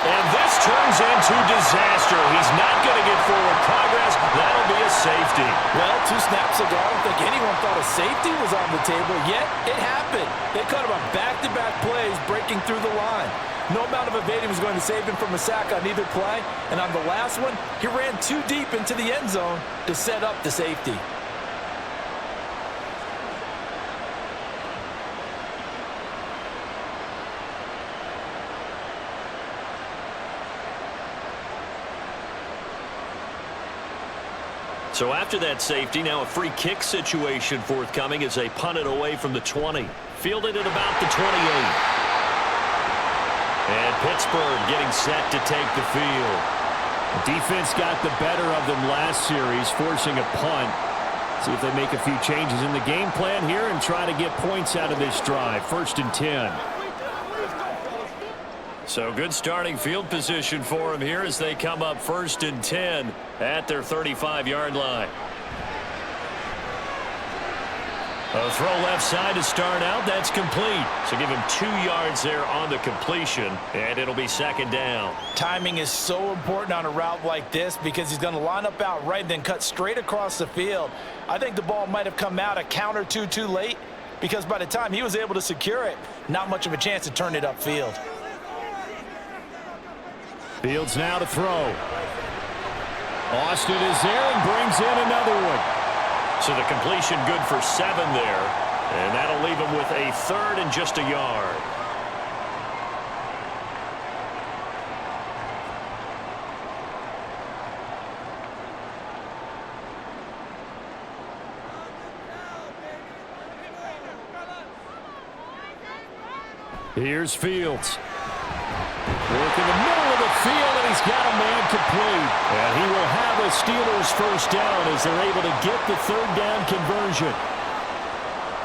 Speaker 2: And this turns into disaster. He's not going to get forward progress. That'll be a safety.
Speaker 4: Well, 2 snaps ago, I don't think anyone thought a safety was on the table, yet it happened. They cut him on back-to-back plays, breaking through the line. No amount of evading was going to save him from a sack on either play, and on the last one, he ran too deep into the end zone to set up the safety.
Speaker 2: So after that safety, now a free kick situation forthcoming as they punt it away from the 20. Fielded at about the 28. And Pittsburgh getting set to take the field.
Speaker 1: The defense got the better of them last series, forcing a punt. See if they make a few changes in the game plan here and try to get points out of this drive. 1st and 10.
Speaker 2: So good starting field position for them here as they come up 1st and 10 at their 35-yard line. A throw left side to start out. That's complete. So give him 2 yards there on the completion, and it'll be 2nd down.
Speaker 4: Timing is so important on a route like this because he's going to line up out right and then cut straight across the field. I think the ball might have come out a count or two too late because by the time he was able to secure it, not much of a chance to turn it upfield.
Speaker 1: Fields now to throw. Austin is there and brings in another one.
Speaker 2: So the completion good for 7 there, and that'll leave him with a 3rd and just a yard.
Speaker 1: Here's Fields. Work in the middle of the field, and he's got a man complete. And he will have a Steelers 1st down as they're able to get the 3rd down conversion.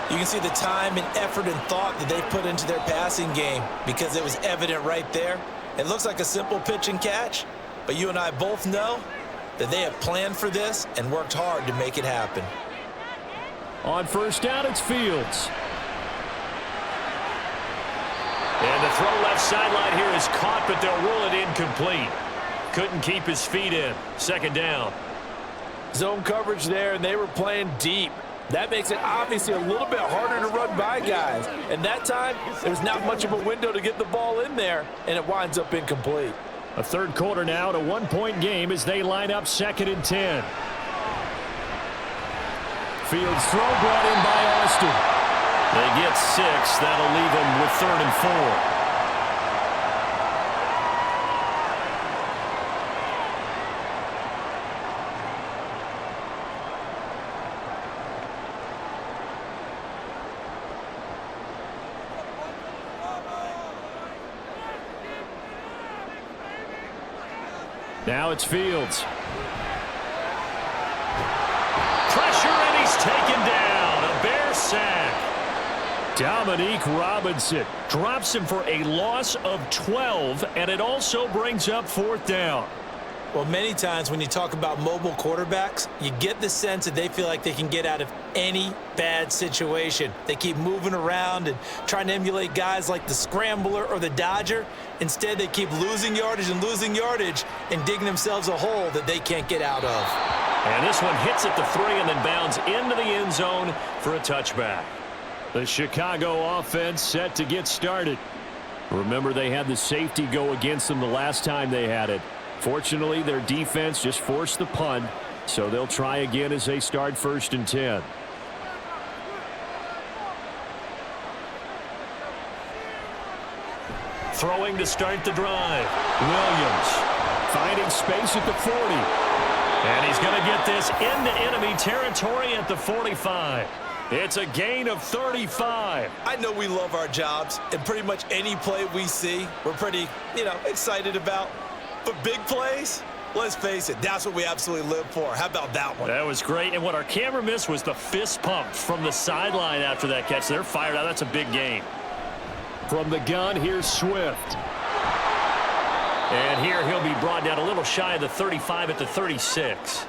Speaker 3: You can see the time and effort and thought that they put into their passing game because it was evident right there. It looks like a simple pitch and catch, but you and I both know that they have planned for this and worked hard to make it happen.
Speaker 1: On 1st down, it's Fields.
Speaker 2: And the throw left sideline here is caught, but they'll rule it incomplete. Couldn't keep his feet in. 2nd down.
Speaker 4: Zone coverage there, and they were playing deep. That makes it obviously a little bit harder to run by guys. And that time, there's not much of a window to get the ball in there, and it winds up incomplete.
Speaker 1: A 3rd quarter now at a 1-point game as they line up 2nd and 10. Fields throw brought in by Austin.
Speaker 2: They get 6. That'll leave them with 3rd and 4.
Speaker 1: Now it's Fields.
Speaker 2: Pressure, and he's taken down. A Bear sack.
Speaker 1: Dominique Robinson drops him for a loss of 12, and it also brings up 4th down.
Speaker 3: Well, many times when you talk about mobile quarterbacks, you get the sense that they feel like they can get out of any bad situation. They keep moving around and trying to emulate guys like the Scrambler or the Dodger. Instead, they keep losing yardage and digging themselves a hole that they can't get out of.
Speaker 2: And this one hits at the 3 and then bounds into the end zone for a touchback.
Speaker 1: The Chicago offense set to get started. Remember, they had the safety go against them the last time they had it. Fortunately, their defense just forced the punt, so they'll try again as they start 1st and 10.
Speaker 2: Throwing to start the drive. Williams
Speaker 1: Finding space at the 40.
Speaker 2: And he's going to get this into enemy territory at the 45. It's a gain of 35.
Speaker 4: I know we love our jobs, and pretty much any play we see, we're pretty, excited about. But big plays, let's face it, that's what we absolutely live for. How about that one?
Speaker 2: That was great. And what our camera missed was the fist pump from the sideline after that catch. They're fired out. That's a big gain.
Speaker 1: From the gun, here's Swift.
Speaker 2: And here he'll be brought down a little shy of the 35 at the 36.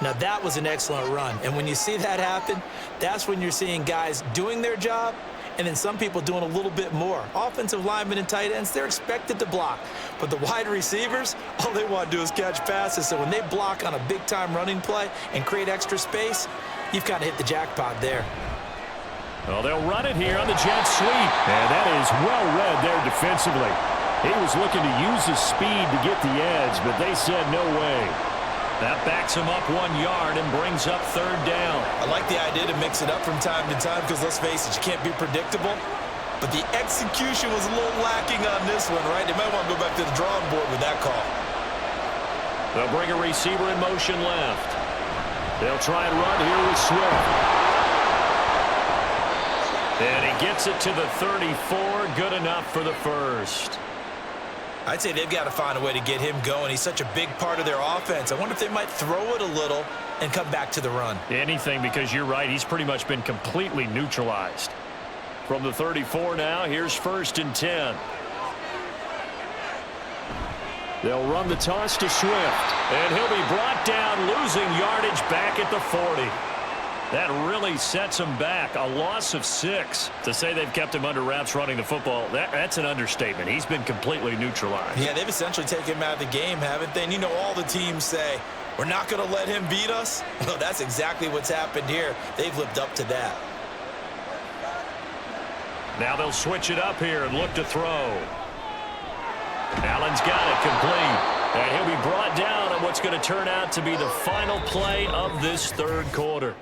Speaker 3: Now, that was an excellent run. And when you see that happen, that's when you're seeing guys doing their job and then some people doing a little bit more. Offensive linemen and tight ends, they're expected to block. But the wide receivers, all they want to do is catch passes. So when they block on a big-time running play and create extra space, you've kind of hit the jackpot there.
Speaker 1: Well, they'll run it here on the jet sweep. And that is well read there defensively. He was looking to use his speed to get the edge, but they said no way.
Speaker 2: That backs him up 1 yard and brings up 3rd down.
Speaker 4: I like the idea to mix it up from time to time because, let's face it, you can't be predictable. But the execution was a little lacking on this one, right? They might want to go back to the drawing board with that call.
Speaker 2: They'll bring a receiver in motion left. They'll try and run here with Swift. And he gets it to the 34. Good enough for the first.
Speaker 4: I'd say they've got to find a way to get him going. He's such a big part of their offense. I wonder if they might throw it a little and come back to the run.
Speaker 2: Anything, because you're right. He's pretty much been completely neutralized. From the 34 now, here's 1st and 10.
Speaker 1: They'll run the toss to Swift.
Speaker 2: And he'll be brought down, losing yardage back at the 40. That really sets him back. A loss of 6. To say they've kept him under wraps running the football, that's an understatement. He's been completely neutralized.
Speaker 4: Yeah, they've essentially taken him out of the game, haven't they? And all the teams say, we're not going to let him beat us. Well, that's exactly what's happened here. They've lived up to that.
Speaker 2: Now they'll switch it up here and look to throw. Allen's got it complete. And he'll be brought down on what's going to turn out to be the final play of this 3rd quarter.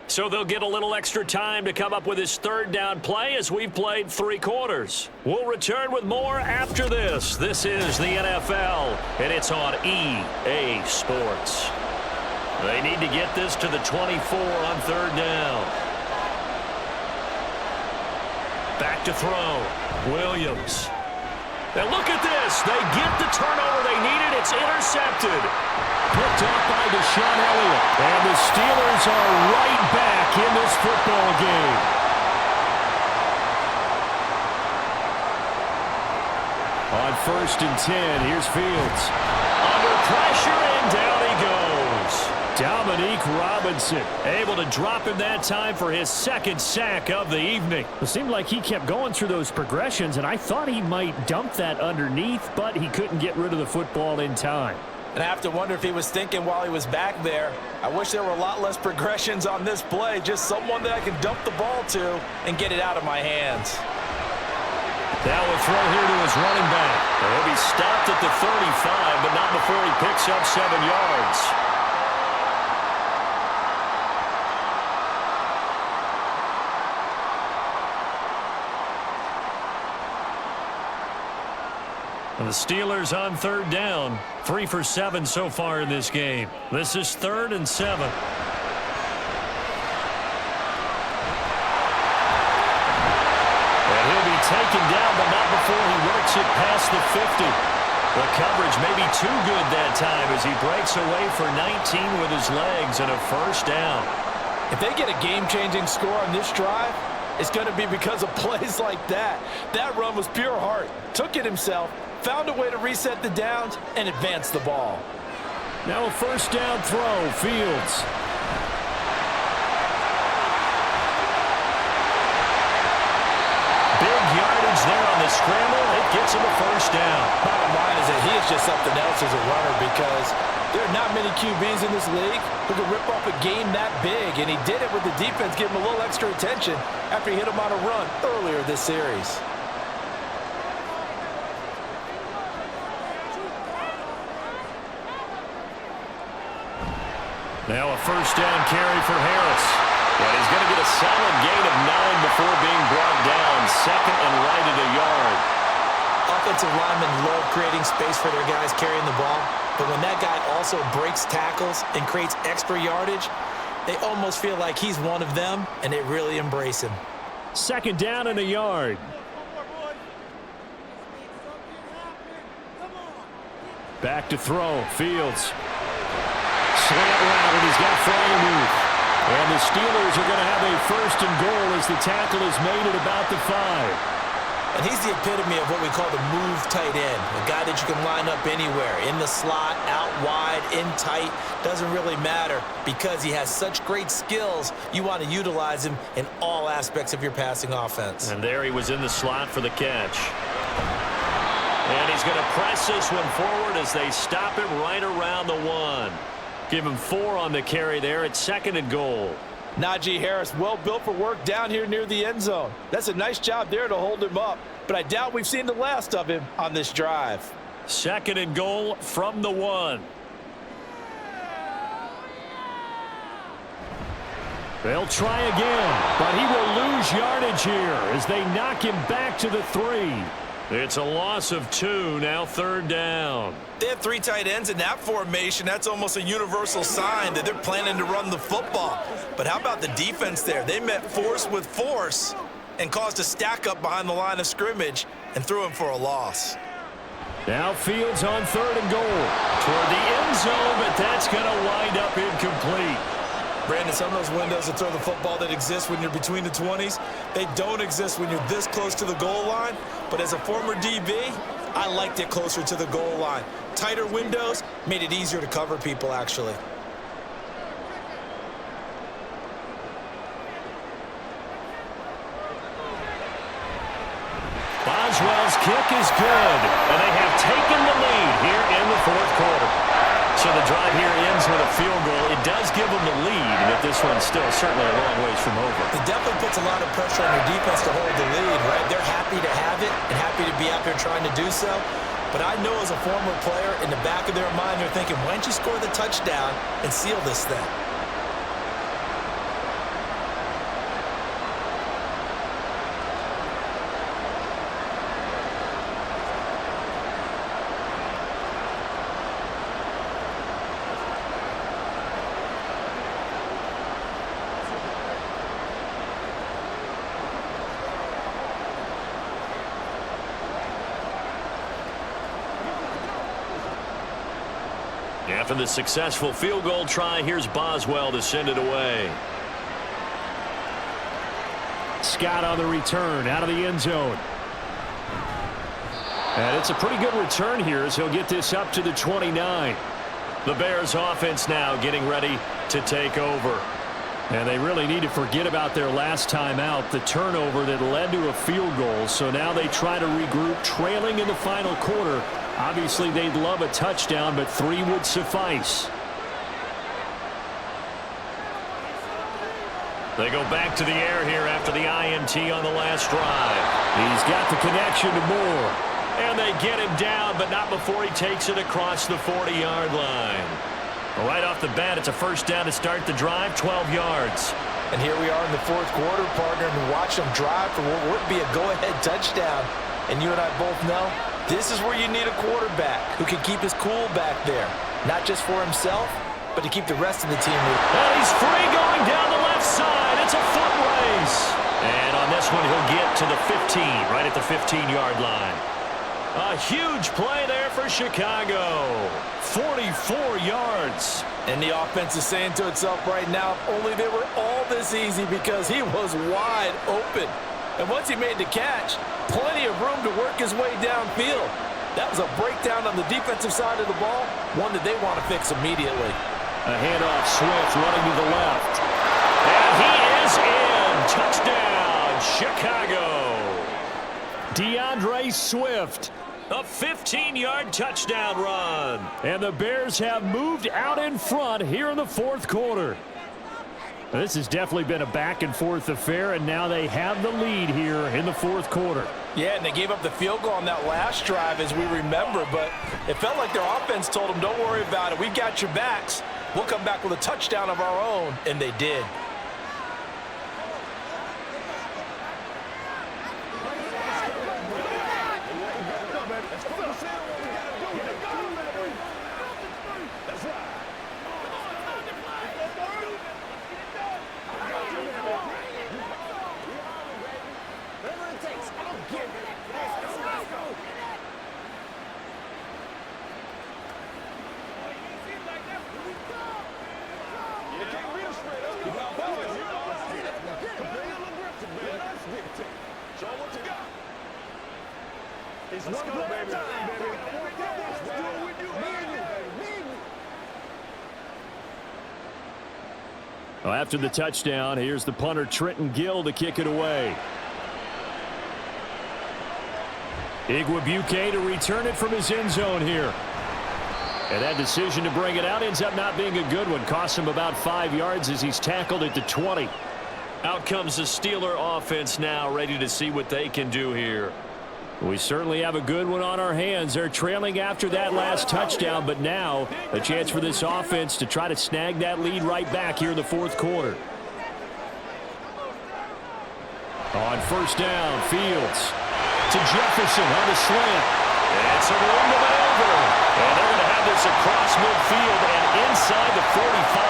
Speaker 2: So they'll get a little extra time to come up with his 3rd down play as we've played 3 quarters. We'll return with more after this. This is the NFL, and it's on EA Sports. They need to get this to the 24 on 3rd down. Back to throw. Williams. And look at this. They get the turnover they needed. It's intercepted.
Speaker 1: Picked off by Deshaun Elliott. And the Steelers are right back in this football game. On 1st and 10, here's Fields.
Speaker 2: Under pressure, and down he goes.
Speaker 1: Dominique Robinson.
Speaker 2: Able to drop him that time for his 2nd sack of the evening.
Speaker 1: It seemed like he kept going through those progressions, and I thought he might dump that underneath, but he couldn't get rid of the football in time.
Speaker 4: And I have to wonder if he was thinking while he was back there, I wish there were a lot less progressions on this play, just someone that I can dump the ball to and get it out of my hands.
Speaker 2: Now a throw here to his running back. He'll be stopped at the 35, but not before he picks up 7 yards. And the Steelers on 3rd down. 3 for 7 so far in this game. This is 3rd and 7. And he'll be taken down, but not before he works it past the 50. The coverage may be too good that time as he breaks away for 19 with his legs and a 1st down.
Speaker 4: If they get a game-changing score on this drive, it's going to be because of plays like that. That run was pure heart. Took it himself, found a way to reset the downs, and advance the ball.
Speaker 1: Now a 1st down throw, Fields.
Speaker 2: Big yardage there on the scramble. It gets him a 1st down.
Speaker 4: Bottom line is that he is just something else as a runner because There are not many QBs in this league who can rip off a game that big, and he did it with the defense giving him a little extra attention after he hit him on a run earlier this series.
Speaker 2: Now a first down carry for Harris. And he's going to get a solid gain of 9 before being brought down. Second and right at a yard.
Speaker 3: Offensive linemen love creating space for their guys carrying the ball, but when that guy also breaks tackles and creates extra yardage, they almost feel like he's one of them, and they really embrace him.
Speaker 1: Second down and a yard. Back to throw. Fields. Slant route, and he's got Freiermuth. And the Steelers are going to have a first and goal as the tackle is made at about the 5.
Speaker 3: And he's the epitome of what we call the move tight end, a guy that you can line up anywhere, in the slot, out wide, in tight, doesn't really matter because he has such great skills. You want to utilize him in all aspects of your passing offense.
Speaker 2: And there he was in the slot for the catch. And he's going to press this one forward as they stop him right around the 1. Give him 4 on the carry there at second and goal.
Speaker 4: Najee Harris, well built for work down here near the end zone. That's a nice job there to hold him up, but I doubt we've seen the last of him on this drive.
Speaker 2: Second and goal from the 1.
Speaker 1: They'll try again, but he will lose yardage here as they knock him back to the 3.
Speaker 2: It's a loss of 2, now third down.
Speaker 3: They have 3 tight ends in that formation. That's almost a universal sign that they're planning to run the football. But how about the defense there? They met force with force and caused a stack up behind the line of scrimmage and threw him for a loss.
Speaker 1: Now Fields on third and goal.
Speaker 2: Toward the end zone, but that's going to wind up incomplete.
Speaker 3: Brandon, some of those windows to throw the football that exist when you're between the 20s, they don't exist when you're this close to the goal line. But as a former DB, I liked it closer to the goal line. Tighter windows made it easier to cover people, actually.
Speaker 1: Boswell's kick is good, and they have taken the lead here in the fourth quarter.
Speaker 2: So the drive here ends with a field goal. It does give them the lead, but this one's still certainly a long ways from over.
Speaker 3: It definitely puts a lot of pressure on your defense to hold the lead, right? They're happy to have it and happy to be out there trying to do so. But I know as a former player, in the back of their mind, they're thinking, why don't you score the touchdown and seal this thing?
Speaker 2: After the successful field goal try, here's Boswell to send it away.
Speaker 1: Scott on the return out of the end zone. And it's a pretty good return here as he'll get this up to the 29.
Speaker 2: The Bears offense now getting ready to take over.
Speaker 1: And they really need to forget about their last time out, the turnover that led to a field goal. So now they try to regroup, trailing in the final quarter. Obviously, they'd love a touchdown, but 3 would suffice.
Speaker 2: They go back to the air here after the INT on the last drive.
Speaker 1: He's got the connection to Moore.
Speaker 2: And they get him down, but not before he takes it across the 40-yard line. Right off the bat, it's a first down to start the drive, 12 yards.
Speaker 3: And here we are in the fourth quarter, partner, and watch them drive for what would be a go-ahead touchdown. And you and I both know this is where you need a quarterback who can keep his cool back there, not just for himself, but to keep the rest of the team moving.
Speaker 2: And he's free going down the left side. It's a foot race. And on this one, he'll get to the 15, right at the 15-yard line. A huge play there for Chicago. 44 yards.
Speaker 4: And the offense is saying to itself right now, if only they were all this easy, because he was wide open. And once he made the catch, plenty of room to work his way downfield. That was a breakdown on the defensive side of the ball, one that they want to fix immediately.
Speaker 1: A handoff, Swift running to the left.
Speaker 2: And he is in. Touchdown, Chicago.
Speaker 1: DeAndre Swift
Speaker 2: A 15-yard touchdown run.
Speaker 1: And the Bears have moved out in front here in the fourth quarter. This has definitely been a back-and-forth affair, and now they have the lead here in the fourth quarter.
Speaker 4: Yeah, and they gave up the field goal on that last drive, as we remember, but it felt like their offense told them, don't worry about it. We've got your backs. We'll come back with a touchdown of our own, and they did.
Speaker 1: Well, after the touchdown, here's the punter Trenton Gill to kick it away. Igwebuike to return it from his end zone here. And that decision to bring it out ends up not being a good one. Costs him about 5 yards as he's tackled at the 20.
Speaker 2: Out comes the Steeler offense now, ready to see what they can do here.
Speaker 1: We certainly have a good one on our hands. They're trailing after that last touchdown, but now a chance for this offense to try to snag that lead right back here in the fourth quarter. On first down, Fields to Jefferson on the slant.
Speaker 2: And some room to maneuver. And they're going to have this across midfield and inside the 45.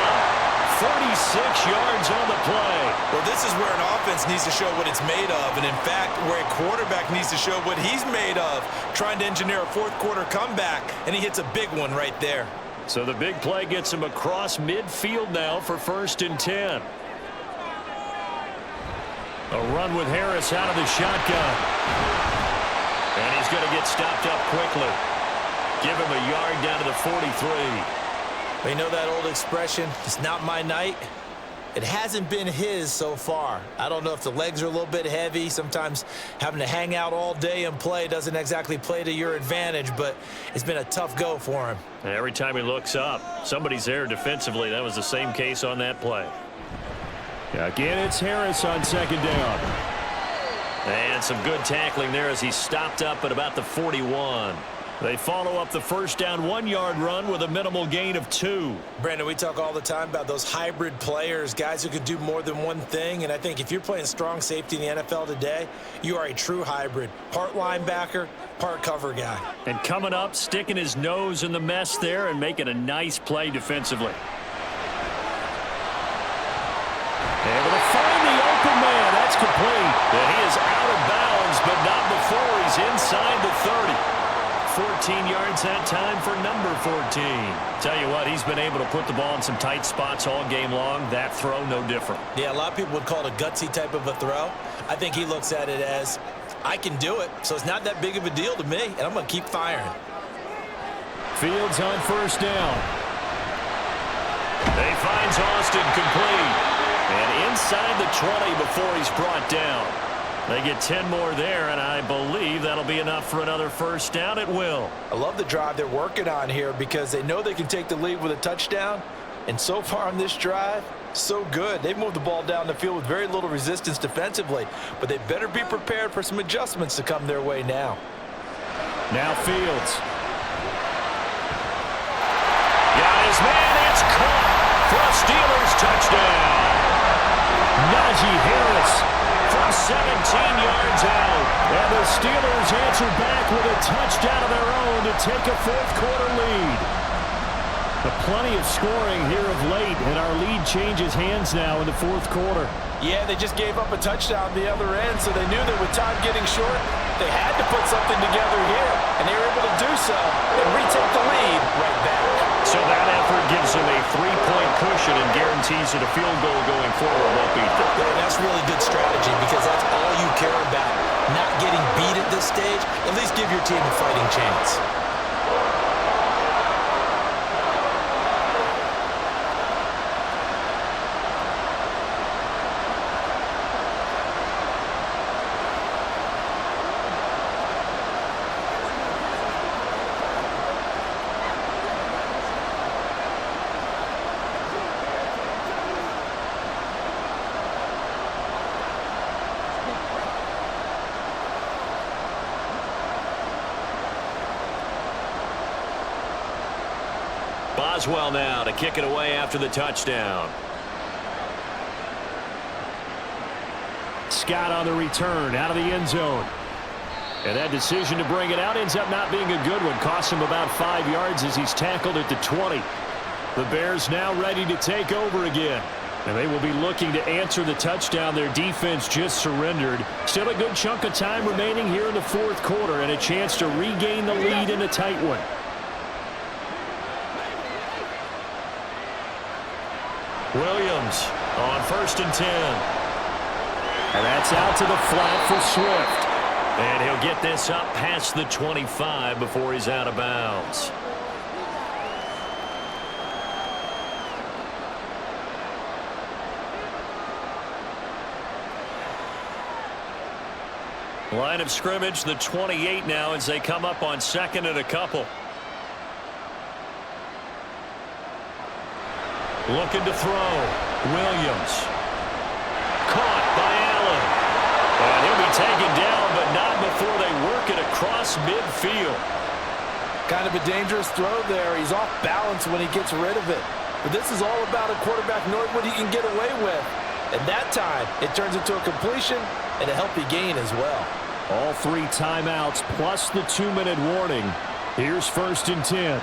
Speaker 2: 46 yards on the play.
Speaker 3: Well, this is where an offense needs to show what it's made of, and in fact, where a quarterback needs to show what he's made of, trying to engineer a fourth quarter comeback, and he hits a big one right there.
Speaker 2: So the big play gets him across midfield now for 1st and 10.
Speaker 1: A run with Harris out of the shotgun.
Speaker 2: And he's going to get stopped up quickly. Give him a yard down to the 43.
Speaker 3: You know that old expression, it's not my night? It hasn't been his so far. I don't know if the legs are a little bit heavy. Sometimes having to hang out all day and play doesn't exactly play to your advantage, but it's been a tough go for him.
Speaker 2: And every time he looks up, somebody's there defensively. That was the same case on that play.
Speaker 1: Again, it's Harris on second down.
Speaker 2: And some good tackling there as he stopped up at about the 41. They follow up the first down 1-yard run with a minimal gain of 2.
Speaker 3: Brandon, we talk all the time about those hybrid players, guys who could do more than one thing, and I think if you're playing strong safety in the NFL today, you are a true hybrid. Part linebacker, part cover guy.
Speaker 1: And coming up, sticking his nose in the mess there and making a nice play defensively. Able to find the open man. That's complete.
Speaker 2: And he is out of bounds, but not before he's inside the 30. 14 yards that time for number 14.
Speaker 1: Tell you what, he's been able to put the ball in some tight spots all game long. That throw, no different.
Speaker 3: Yeah, a lot of people would call it a gutsy type of a throw. I think he looks at it as, I can do it, so it's not that big of a deal to me, and I'm going to keep firing.
Speaker 1: Fields on first down.
Speaker 2: He finds Austin complete. And inside the 20 before he's brought down.
Speaker 1: They get 10 more there, and I believe that'll be enough for another first down. It will.
Speaker 4: I love the drive they're working on here because they know they can take the lead with a touchdown. And so far on this drive, so good. They've moved the ball down the field with very little resistance defensively. But they better be prepared for some adjustments to come their way now.
Speaker 1: Now Fields.
Speaker 2: Got his man. It's caught for a Steelers touchdown.
Speaker 1: Najee Harris
Speaker 2: from 17 yards out.
Speaker 1: And the Steelers answer back with a touchdown of their own to take a fourth quarter lead. But plenty of scoring here of late, and our lead changes hands now in the fourth quarter.
Speaker 4: Yeah, they just gave up a touchdown the other end, so they knew that with time getting short, they had to put something together here, and they were able to do so and retake the lead right back.
Speaker 2: So that effort gives them a 3-point cushion and guarantees that a field goal going forward won't beat them.
Speaker 3: Yeah, that's really good strategy because that's all you care about. Not getting beat at this stage, at least give your team a fighting chance.
Speaker 2: Boswell now to kick it away after the touchdown.
Speaker 1: Scott on the return out of the end zone. And that decision to bring it out ends up not being a good one. Costs him about 5 yards as he's tackled at the 20. The Bears now ready to take over again. And they will be looking to answer the touchdown their defense just surrendered. Still a good chunk of time remaining here in the fourth quarter and a chance to regain the lead in a tight one.
Speaker 2: Williams on 1st and 10.
Speaker 1: And that's out to the flat for Swift.
Speaker 2: And he'll get this up past the 25 before he's out of bounds. Line of scrimmage, the 28 now as they come up on 2nd and a couple. Looking to throw. Williams. Caught by Allen. And he'll be taken down, but not before they work it across midfield.
Speaker 4: Kind of a dangerous throw there. He's off balance when he gets rid of it. But this is all about a quarterback knowing what he can get away with. And that time, it turns into a completion and a healthy gain as well.
Speaker 1: All 3 timeouts plus the 2-minute warning. Here's 1st and 10.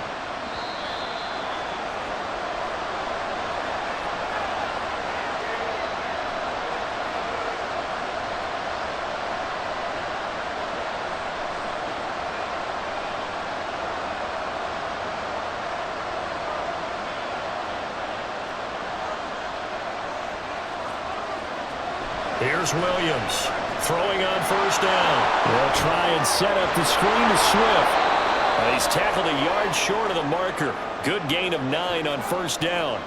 Speaker 2: Here's Williams throwing on 1st down.
Speaker 1: They'll try and set up the screen to Swift.
Speaker 2: He's tackled a yard short of the marker. Good gain of 9 on 1st down.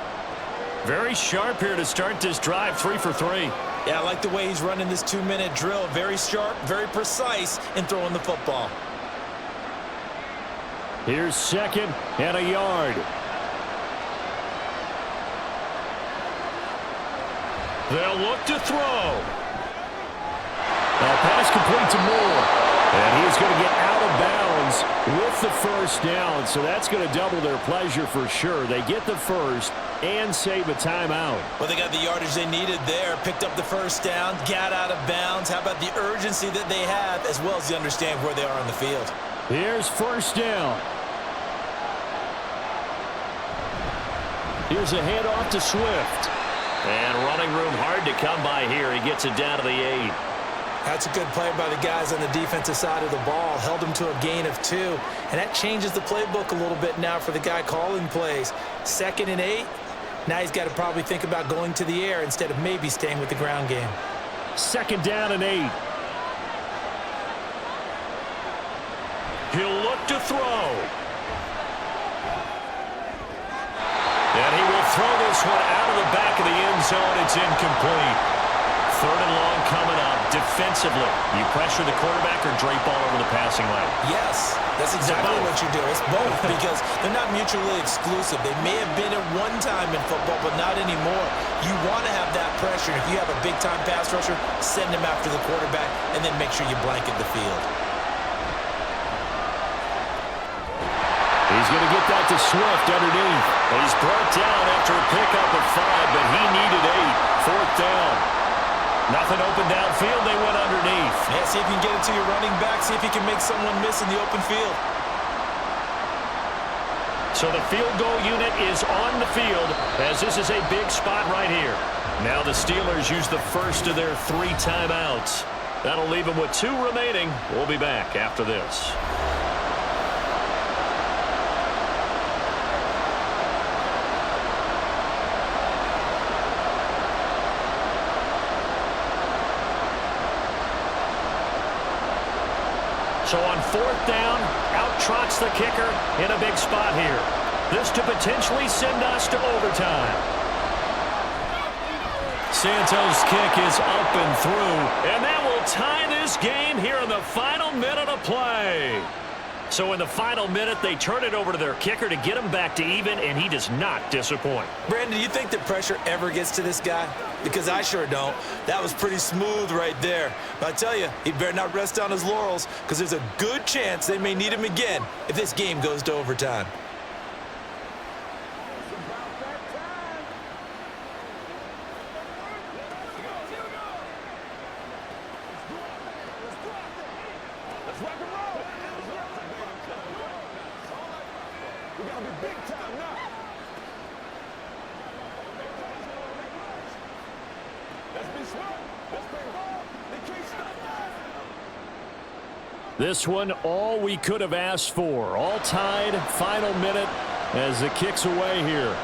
Speaker 2: Very sharp here to start this drive, 3 for 3.
Speaker 3: Yeah, I like the way he's running this 2-minute drill. Very sharp, very precise in throwing the football.
Speaker 1: Here's 2nd and a yard.
Speaker 2: They'll look to throw.
Speaker 1: Now pass complete to Moore. And he is going to get out of bounds with the 1st down. So that's going to double their pleasure for sure. They get the 1st and save a timeout.
Speaker 3: Well, they got the yardage they needed there. Picked up the 1st down, got out of bounds. How about the urgency that they have as well as they understand where they are on the field?
Speaker 1: Here's 1st down. Here's a handoff to Swift.
Speaker 2: And running room hard to come by here. He gets it down to the 8.
Speaker 3: That's a good play by the guys on the defensive side of the ball. Held him to a gain of 2. And that changes the playbook a little bit now for the guy calling plays. 2nd and 8. Now he's got to probably think about going to the air instead of maybe staying with the ground game.
Speaker 1: 2nd down and 8.
Speaker 2: He'll look to throw. And he will throw this one out of the back of the end zone. It's incomplete. 3rd and long coming up. Defensively, you pressure the quarterback or drape all over the passing lane?
Speaker 3: Yes, that's exactly what you do. It's both because they're not mutually exclusive. They may have been at one time in football, but not anymore. You want to have that pressure. If you have a big-time pass rusher, send him after the quarterback, and then make sure you blanket the field.
Speaker 1: He's going to get that to Swift underneath.
Speaker 2: He's brought down after a pickup of 5, but he needed 8. 4th down. Nothing open downfield. They went underneath.
Speaker 3: Yeah, see if you can get it to your running back. See if you can make someone miss in the open field.
Speaker 2: So the field goal unit is on the field as this is a big spot right here. Now the Steelers use the first of their 3 timeouts. That'll leave them with 2 remaining. We'll be back after this. So on 4th down, out trots the kicker in a big spot here. This to potentially send us to overtime. Santos' kick is up and through, and that will tie this game here in the final minute of play. So in the final minute, they turn it over to their kicker to get him back to even, and he does not disappoint.
Speaker 3: Brandon, do you think the pressure ever gets to this guy? Because I sure don't. That was pretty smooth right there. But I tell you, he better not rest on his laurels because there's a good chance they may need him again if this game goes to overtime.
Speaker 1: This one, all we could have asked for. All tied, final minute as the kick's away here.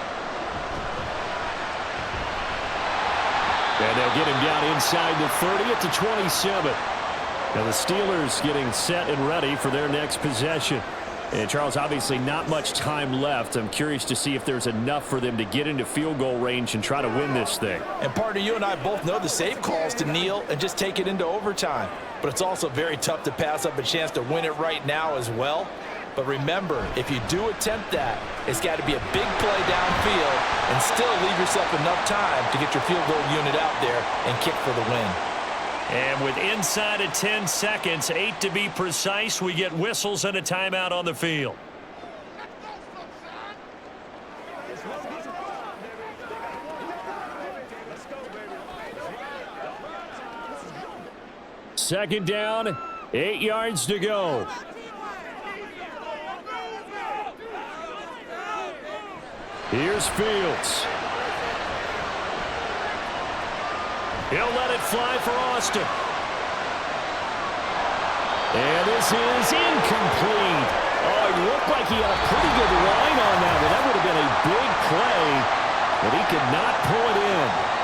Speaker 1: And they'll get him down inside the 30 at the 27. Now the Steelers getting set and ready for their next possession. And Charles, obviously not much time left. I'm curious to see if there's enough for them to get into field goal range and try to win this thing.
Speaker 4: And partner, you and I both know the safe calls to kneel and just take it into overtime. But it's also very tough to pass up a chance to win it right now as well. But remember, if you do attempt that, it's got to be a big play downfield and still leave yourself enough time to get your field goal unit out there and kick for the win.
Speaker 2: And with inside of 10 seconds, 8 to be precise, we get whistles and a timeout on the field.
Speaker 1: Second down, 8 yards to go. Here's Fields. He'll let it fly for Austin. And this is incomplete. Oh, it looked like he had a pretty good line on that, but that would have been a big play, but he could not pull it in.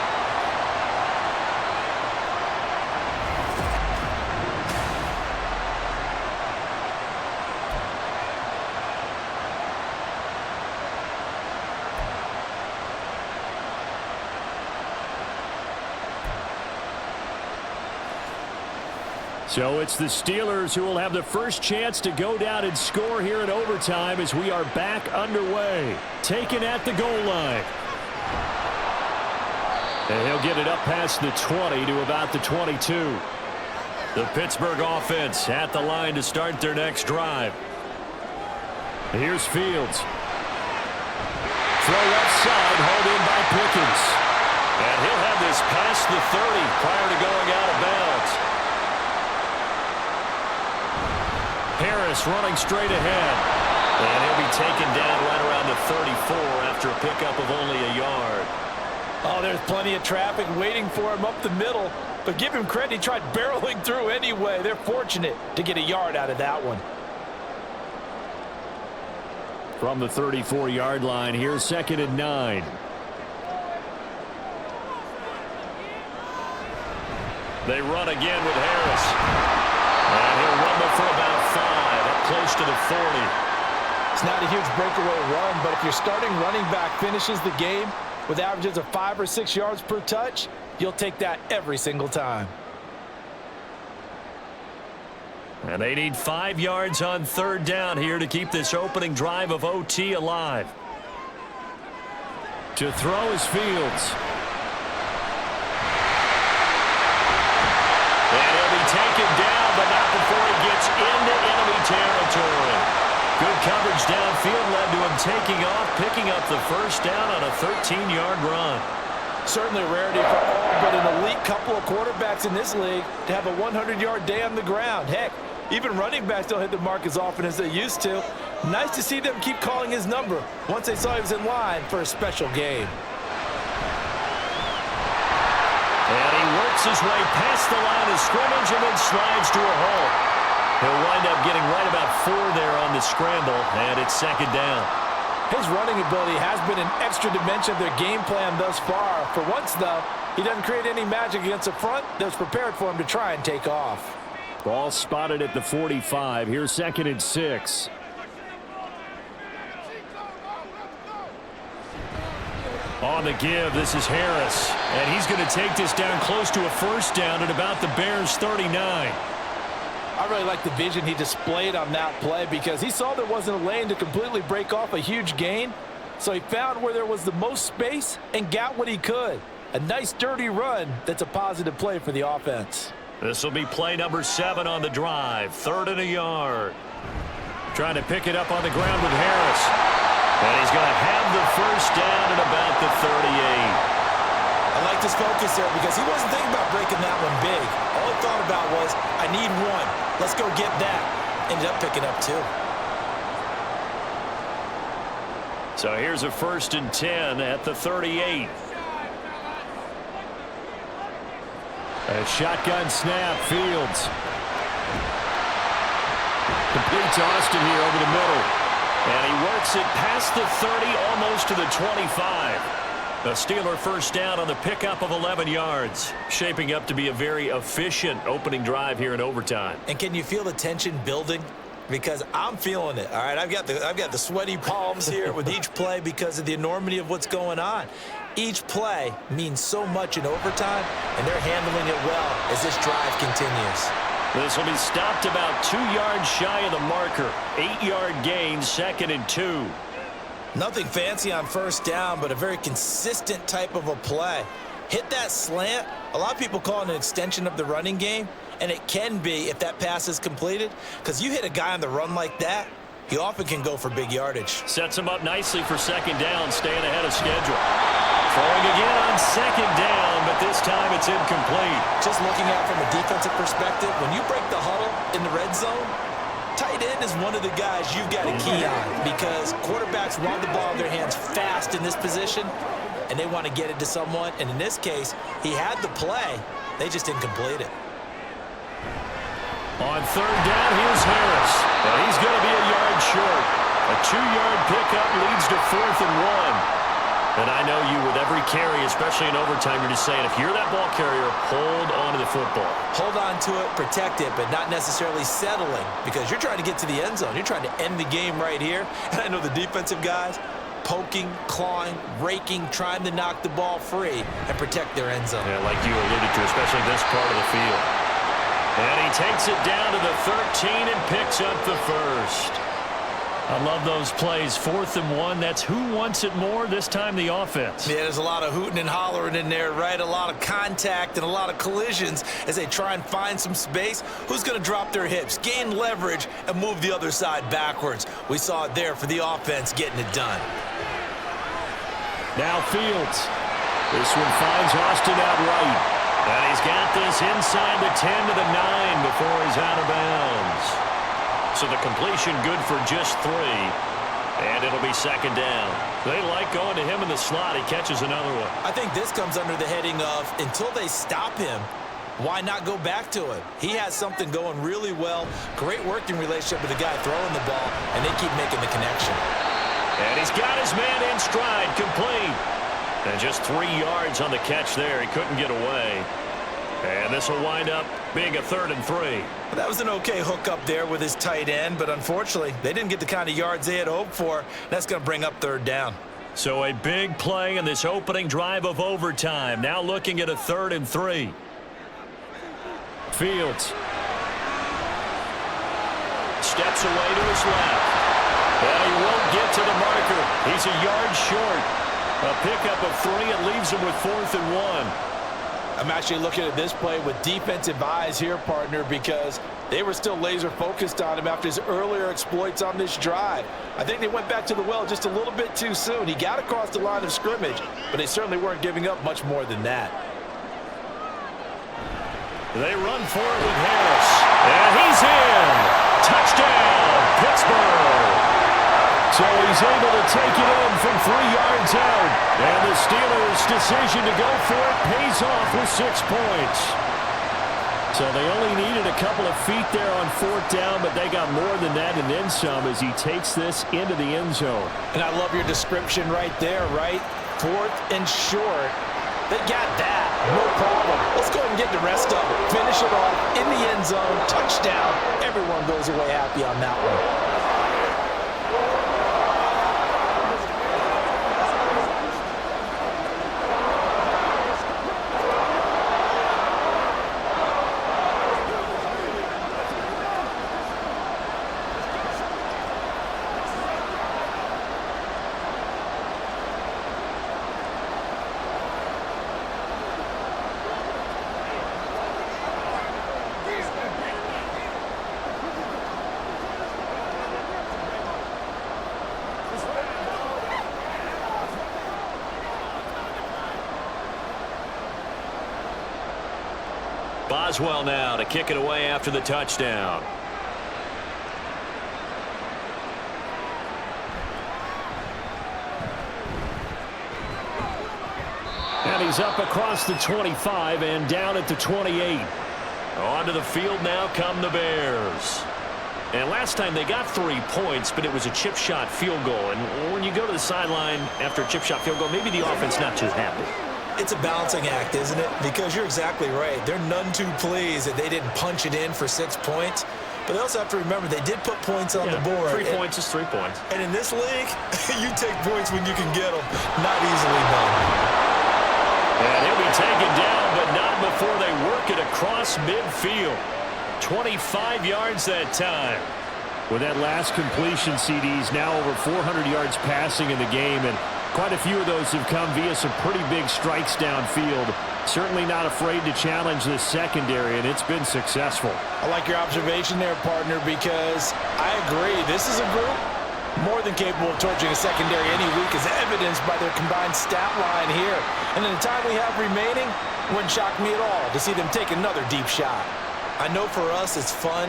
Speaker 1: So it's the Steelers who will have the first chance to go down and score here in overtime as we are back underway. Taken at the goal line. And he'll get it up past the 20 to about the 22. The Pittsburgh offense at the line to start their next drive. Here's Fields. Throw left side, hauled in by Pickens.
Speaker 2: And he'll have this past the 30 prior to going out of bounds.
Speaker 1: Harris running straight ahead.
Speaker 2: And he'll be taken down right around the 34 after a pickup of only a yard.
Speaker 4: Oh, there's plenty of traffic waiting for him up the middle. But give him credit, he tried barreling through anyway. They're fortunate to get a yard out of that one.
Speaker 1: From the 34-yard line, here's 2nd and 9.
Speaker 2: They run again with Harris. And he'll rumble for about 5, up close to the 40.
Speaker 4: It's not a huge breakaway run, but if your starting running back finishes the game with averages of 5 or 6 yards per touch, you'll take that every single time.
Speaker 2: And they need 5 yards on 3rd down here to keep this opening drive of OT alive.
Speaker 1: To throw is Fields.
Speaker 2: And he'll be taken down, but not before he gets into enemy territory. Good coverage downfield led to him taking off, picking up the first down on a 13-yard run.
Speaker 4: Certainly a rarity for all but an elite couple of quarterbacks in this league to have a 100-yard day on the ground. Heck, even running backs don't hit the mark as often as they used to. Nice to see them keep calling his number once they saw he was in line for a special game.
Speaker 2: And he works his way past the line of scrimmage and then slides to a halt. He'll wind up getting right about 4 there on the scramble, and it's 2nd down.
Speaker 4: His running ability has been an extra dimension of their game plan thus far. For once, though, he doesn't create any magic against the front that's prepared for him to try and take off.
Speaker 1: Ball spotted at the 45. Here's 2nd and 6.
Speaker 2: On the give, this is Harris. And he's going to take this down close to a 1st down at about the Bears' 39.
Speaker 4: I really like the vision he displayed on that play because he saw there wasn't a lane to completely break off a huge gain. So he found where there was the most space and got what he could. A nice, dirty run that's a positive play for the offense.
Speaker 2: This will be play number 7 on the drive. 3rd and a yard. Trying to pick it up on the ground with Harris. And he's going to have the 1st down at about the 38.
Speaker 3: I liked his focus there because he wasn't thinking about breaking that one big. All he thought about was, I need one. Let's go get that. Ended up picking up 2.
Speaker 2: So here's a 1st and 10 at the 38.
Speaker 1: A shotgun snap, Fields. Complete to Austin here over the middle.
Speaker 2: And he works it past the 30, almost to the 25. The Steeler first down on the pickup of 11 yards. Shaping up to be a very efficient opening drive here in overtime.
Speaker 3: And can you feel the tension building? Because I'm feeling it, all right? I've got the sweaty palms here with each play because of the enormity of what's going on. Each play means so much in overtime, and they're handling it well as this drive continues.
Speaker 2: This will be stopped about 2 yards shy of the marker. 8-yard gain, 2nd and 2.
Speaker 3: Nothing fancy on first down, but a very consistent type of a play. Hit that slant. A lot of people call it an extension of the running game, and it can be if that pass is completed, because you hit a guy on the run like that, he often can go for big yardage.
Speaker 2: Sets him up nicely for 2nd down, staying ahead of schedule. Throwing again on 2nd down, but this time it's incomplete.
Speaker 3: Just looking at it from a defensive perspective, when you break the huddle in the red zone, tight end is one of the guys you've got to key on because quarterbacks want the ball in their hands fast in this position, and they want to get it to someone. And in this case, he had the play. They just didn't complete it.
Speaker 2: On 3rd down, here's Harris. And he's going to be a yard short. A 2-yard pickup leads to 4th and 1. And I know you, with every carry, especially in overtime, you're just saying, if you're that ball carrier, hold on to the football.
Speaker 3: Hold on to it, protect it, but not necessarily settling because you're trying to get to the end zone. You're trying to end the game right here. And I know the defensive guys poking, clawing, raking, trying to knock the ball free and protect their end zone.
Speaker 2: Yeah, like you alluded to, especially this part of the field. And he takes it down to the 13 and picks up the 1st.
Speaker 1: I love those plays. 4th and 1. That's who wants it more, this time the offense.
Speaker 3: Yeah, there's a lot of hooting and hollering in there, right? A lot of contact and a lot of collisions as they try and find some space. Who's going to drop their hips, gain leverage, and move the other side backwards? We saw it there for the offense getting it done.
Speaker 1: Now Fields. This one finds Austin out right.
Speaker 2: And he's got this inside the 10 to the 9 before he's out of bounds. So the completion good for just 3. And it'll be 2nd down. They like going to him in the slot. He catches another one.
Speaker 3: I think this comes under the heading of, until they stop him, why not go back to it? He has something going really well. Great working relationship with the guy throwing the ball, and they keep making the connection.
Speaker 2: And he's got his man in stride, complete. And just 3 yards on the catch there. He couldn't get away. And this will wind up being a 3rd and 3.
Speaker 3: Well, that was an okay hook up there with his tight end, but unfortunately, they didn't get the kind of yards they had hoped for. That's going to bring up 3rd down.
Speaker 2: So a big play in this opening drive of overtime. Now looking at a 3rd and 3.
Speaker 1: Fields.
Speaker 2: Steps away to his left. And he won't get to the marker. He's a yard short. A pickup of 3. It leaves him with 4th and 1.
Speaker 4: I'm actually looking at this play with defensive eyes here, partner, because they were still laser focused on him after his earlier exploits on this drive. I think they went back to the well just a little bit too soon. He got across the line of scrimmage, but they certainly weren't giving up much more than that.
Speaker 2: They run for it with Harris. And he's in. Touchdown, Pittsburgh.
Speaker 1: So he's able to take it in from 3 yards out. And the Steelers' decision to go for it pays off with 6 points. So they only needed a couple of feet there on 4th down, but they got more than that and then some as he takes this into the end zone.
Speaker 4: And I love your description right there, right? 4th and short. They got that. No problem. Let's go ahead and get the rest of it. Finish it off in the end zone. Touchdown. Everyone goes away happy on that one.
Speaker 2: Boswell now to kick it away after the touchdown.
Speaker 1: And he's up across the 25 and down at the 28.
Speaker 2: Onto the field now come the Bears. And last time they got 3 points, but it was a chip shot field goal. And when you go to the sideline after a chip shot field goal, maybe the offense not too happy.
Speaker 3: It's a balancing act, isn't it? Because you're exactly right. They're none too pleased that they didn't punch it in for 6 points. But they also have to remember they did put points on the board.
Speaker 2: 3 points is 3 points.
Speaker 3: And in this league, you take points when you can get them. Not easily done.
Speaker 2: And he'll be taken down, but not before they work it across midfield. 25 yards that time.
Speaker 1: With that last completion, CD's now over 400 yards passing in the game, and quite a few of those have come via some pretty big strikes downfield. Certainly not afraid to challenge this secondary, and it's been successful.
Speaker 4: I like your observation there, partner, because I agree. This is a group more than capable of torching a secondary any week, as evidenced by their combined stat line here. And in the time we have remaining, it wouldn't shock me at all to see them take another deep shot.
Speaker 3: I know for us it's fun,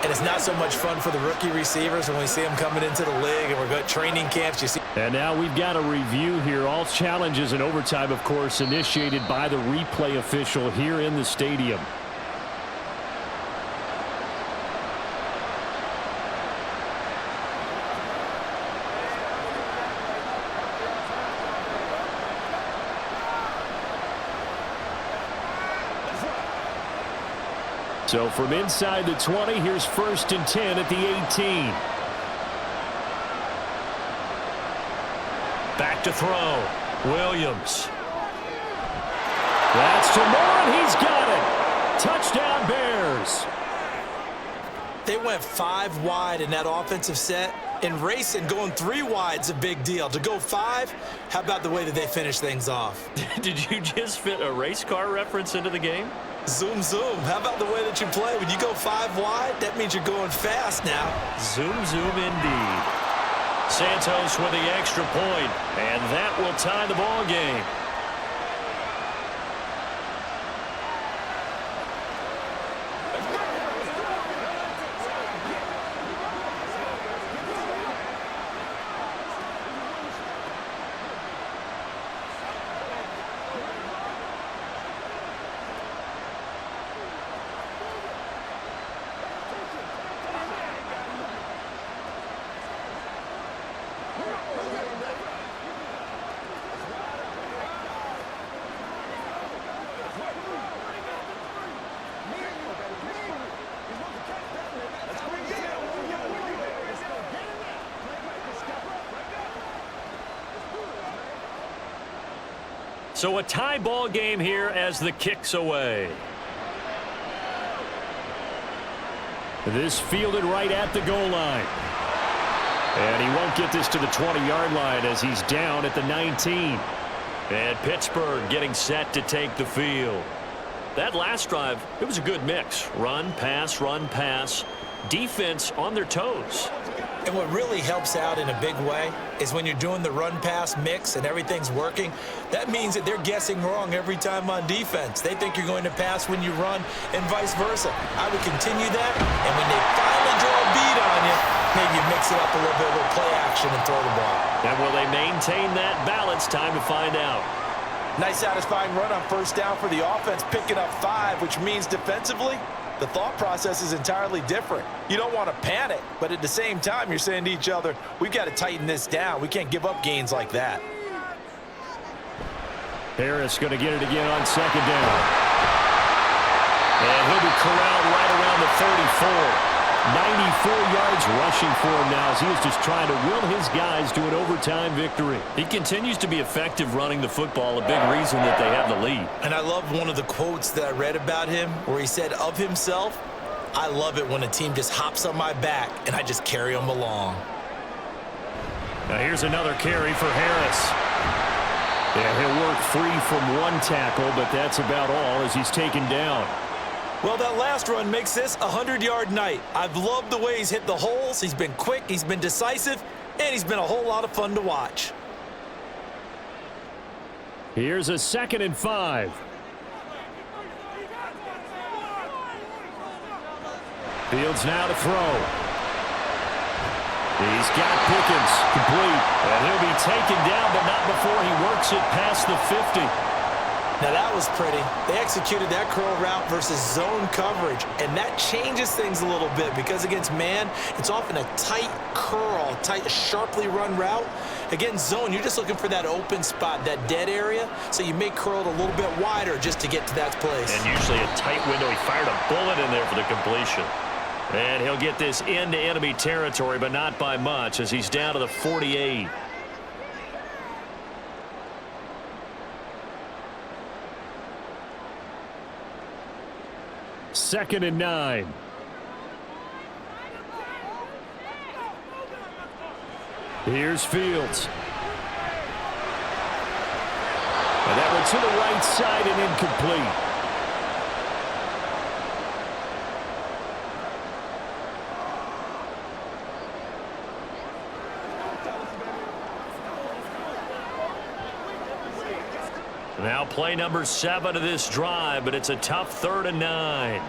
Speaker 3: and it's not so much fun for the rookie receivers when we see them coming into the league and we're going to training camps. You see.
Speaker 1: And now we've got a review here. All challenges in overtime, of course, initiated by the replay official here in the stadium. So from inside the 20, here's 1st and 10 at the 18.
Speaker 2: Back to throw. Williams.
Speaker 1: That's to Moore, and he's got it. Touchdown, Bears.
Speaker 3: They went 5 wide in that offensive set. And racing, going 3 wide's a big deal. To go 5, how about the way that they finish things off?
Speaker 2: Did you just fit a race car reference into the game?
Speaker 3: Zoom, zoom. How about the way that you play? When you go 5 wide, that means you're going fast now.
Speaker 2: Zoom, zoom indeed. Santos with the extra point, and that will tie the ball game. So a tie ball game here as the kick's away.
Speaker 1: This fielded right at the goal line. And he won't get this to the 20-yard line as he's down at the 19.
Speaker 2: And Pittsburgh getting set to take the field. That last drive, it was a good mix. Run, pass, defense on their toes.
Speaker 3: And what really helps out in a big way is when you're doing the run-pass mix and everything's working, that means that they're guessing wrong every time on defense. They think you're going to pass when you run and vice versa. I would continue that, and when they finally draw a beat on you, maybe you mix it up a little bit with play action and throw the ball.
Speaker 2: And will they maintain that balance? Time to find out.
Speaker 4: Nice satisfying run on 1st down for the offense, picking up 5, which means defensively, the thought process is entirely different. You don't want to panic, but at the same time, you're saying to each other, we've got to tighten this down. We can't give up gains like that.
Speaker 1: Harris going to get it again on 2nd down. And he'll be corralled right around the 34. 94 yards rushing for him now as he is just trying to will his guys to an overtime victory.
Speaker 2: He continues to be effective running the football, a big reason that they have the lead.
Speaker 3: And I love one of the quotes that I read about him where he said of himself, I love it when a team just hops on my back and I just carry them along.
Speaker 1: Now here's another carry for Harris. Yeah, he'll work free from 1 tackle, but that's about all as he's taken down.
Speaker 3: Well, that last run makes this a 100-yard night. I've loved the way he's hit the holes. He's been quick, he's been decisive, and he's been a whole lot of fun to watch.
Speaker 1: Here's a 2nd and 5. Fields now to throw. He's got Pickens complete.
Speaker 2: And he'll be taken down, but not before he works it past the 50.
Speaker 3: Now that was pretty. They executed that curl route versus zone coverage, and that changes things a little bit because against man, it's often a tight curl, tight, sharply run route. Against zone, you're just looking for that open spot, that dead area, so you may curl it a little bit wider just to get to that place.
Speaker 2: And usually a tight window. He fired a bullet in there for the completion. And he'll get this into enemy territory, but not by much as he's down to the 48.
Speaker 1: Second and 9. Here's Fields. And that one to the right side and incomplete.
Speaker 2: Now play number 7 of this drive, but it's a tough 3rd and 9.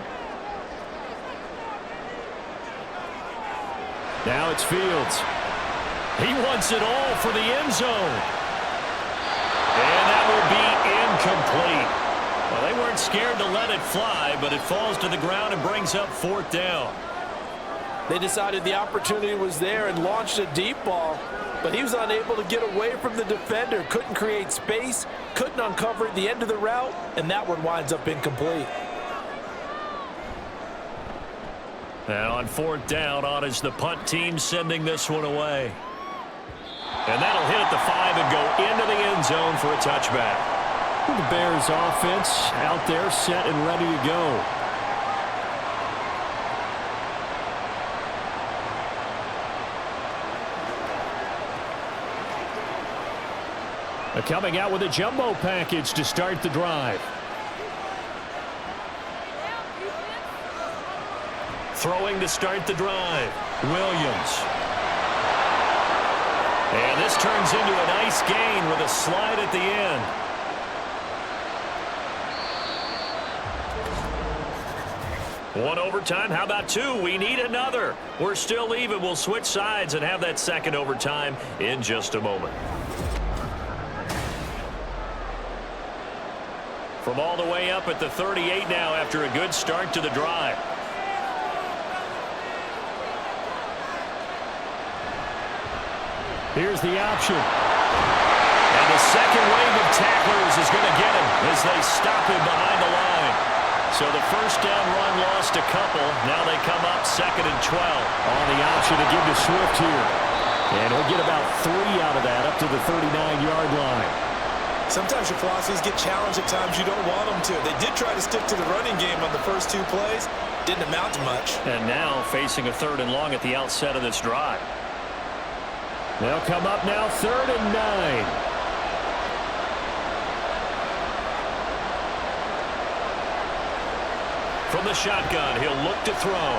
Speaker 1: Now it's Fields.
Speaker 2: He wants it all for the end zone. And that will be incomplete. Well, they weren't scared to let it fly, but it falls to the ground and brings up 4th down.
Speaker 4: They decided the opportunity was there and launched a deep ball, but he was unable to get away from the defender, couldn't create space, couldn't uncover at the end of the route, and that one winds up incomplete.
Speaker 2: Now on 4th down, on is the punt team sending this one away. And that'll hit at the 5 and go into the end zone for a touchback.
Speaker 1: The Bears offense out there set and ready to go. Coming out with a jumbo package to start the drive.
Speaker 2: Throwing to start the drive, Williams. And this turns into a nice gain with a slide at the end. One overtime. How about 2? We need another. We're still even. We'll switch sides and have that second overtime in just a moment. From all the way up at the 38 now after a good start to the drive.
Speaker 1: Here's the option.
Speaker 2: And the second wave of tacklers is going to get him as they stop him behind the line. So the first down run lost a couple. Now they come up 2nd and 12.
Speaker 1: On the option to give to Swift here. And he'll get about 3 out of that up to the 39-yard line.
Speaker 4: Sometimes your philosophies get challenged at times you don't want them to. They did try to stick to the running game on the first 2 plays. Didn't amount to much.
Speaker 2: And now facing a 3rd and long at the outset of this drive.
Speaker 1: They'll come up now 3rd and 9.
Speaker 2: From the shotgun, he'll look to throw.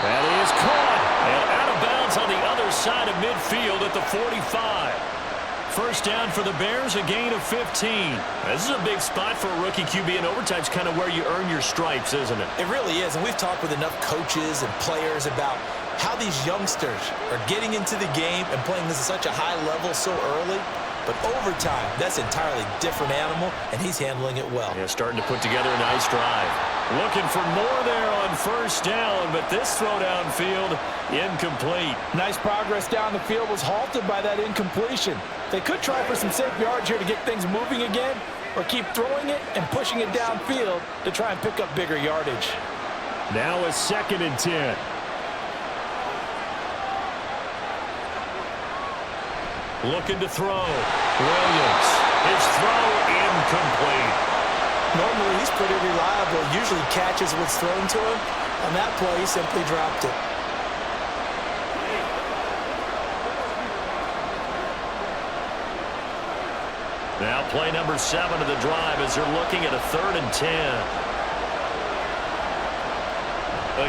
Speaker 1: That is caught.
Speaker 2: And out of bounds on the other side of midfield at the 45. First down for the Bears, a gain of 15. This is a big spot for a rookie QB, and overtime's kind of where you earn your stripes, isn't it?
Speaker 3: It really is, and we've talked with enough coaches and players about how these youngsters are getting into the game and playing this at such a high level so early. But overtime, that's an entirely different animal, and he's handling it well.
Speaker 2: Yeah, starting to put together a nice drive. Looking for more there on first down, but this throw downfield, incomplete.
Speaker 4: Nice progress down the field was halted by that incompletion. They could try for some safe yards here to get things moving again, or keep throwing it and pushing it downfield to try and pick up bigger yardage.
Speaker 1: Now a 2nd and 10.
Speaker 2: Looking to throw. Williams. His throw incomplete.
Speaker 3: Normally, he's pretty reliable. Usually catches what's thrown to him. On that play, he simply dropped it.
Speaker 2: Now play number 7 of the drive as they're looking at a 3rd and 10.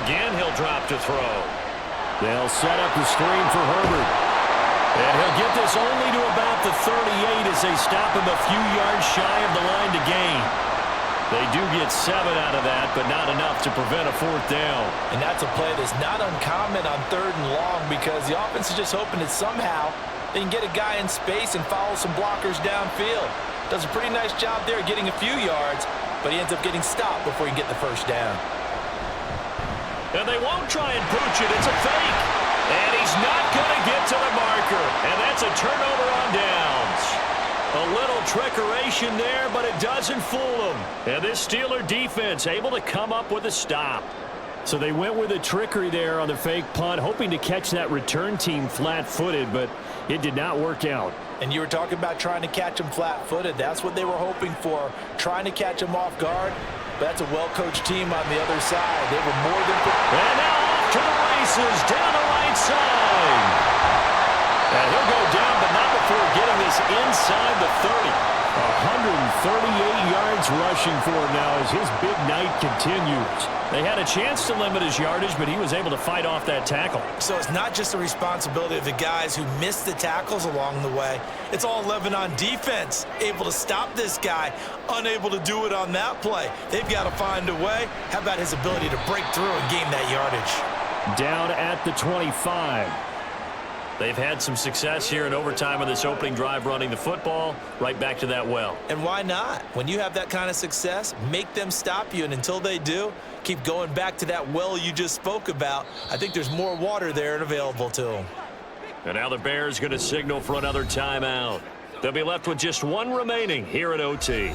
Speaker 2: Again, he'll drop to throw.
Speaker 1: They'll set up the screen for Herbert.
Speaker 2: And he'll get this only to about the 38 as they stop him a few yards shy of the line to gain. They do get 7 out of that, but not enough to prevent a 4th down.
Speaker 4: And that's a play that's not uncommon on 3rd and long because the offense is just hoping that somehow they can get a guy in space and follow some blockers downfield. Does a pretty nice job there getting a few yards, but he ends up getting stopped before he can get the 1st down.
Speaker 2: And they won't try and pooch it. It's a fake. And he's not going to get to the marker. And that's a turnover on downs. A little trickeration there, but it doesn't fool them. And this Steeler defense able to come up with a stop.
Speaker 1: So they went with a trickery there on the fake punt, hoping to catch that return team flat-footed, but it did not work out.
Speaker 4: And you were talking about trying to catch him flat-footed. That's what they were hoping for, trying to catch him off guard. But that's a well-coached team on the other side. They were more than...
Speaker 2: And now off to the races, down the right side. And he'll go down, but not before getting this inside the 30.
Speaker 1: 138 yards rushing for him now as his big night continues.
Speaker 2: They had a chance to limit his yardage, but he was able to fight off that tackle.
Speaker 3: So it's not just the responsibility of the guys who missed the tackles along the way. It's all 11 on defense, able to stop this guy, unable to do it on that play. They've got to find a way. How about his ability to break through and gain that yardage?
Speaker 1: Down at the 25.
Speaker 2: They've had some success here in overtime on this opening drive running the football. Right back to that well.
Speaker 3: And why not? When you have that kind of success, make them stop you. And until they do, keep going back to that well you just spoke about. I think there's more water there and available to them.
Speaker 2: And now the Bears going to signal for another timeout. They'll be left with just 1 remaining here at OT.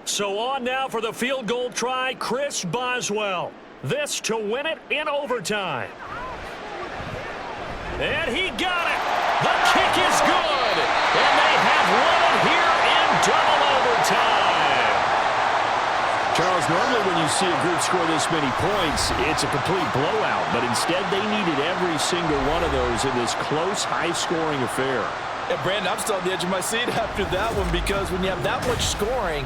Speaker 2: So on now for the field goal try, Chris Boswell. This to win it in overtime. And he got it. The kick is good. And they have won it here in double overtime.
Speaker 1: Charles, normally when you see a group score this many points, it's a complete blowout. But instead, they needed every single one of those in this close, high-scoring affair.
Speaker 4: Yeah, Brandon, I'm still on the edge of my seat after that one because when you have that much scoring,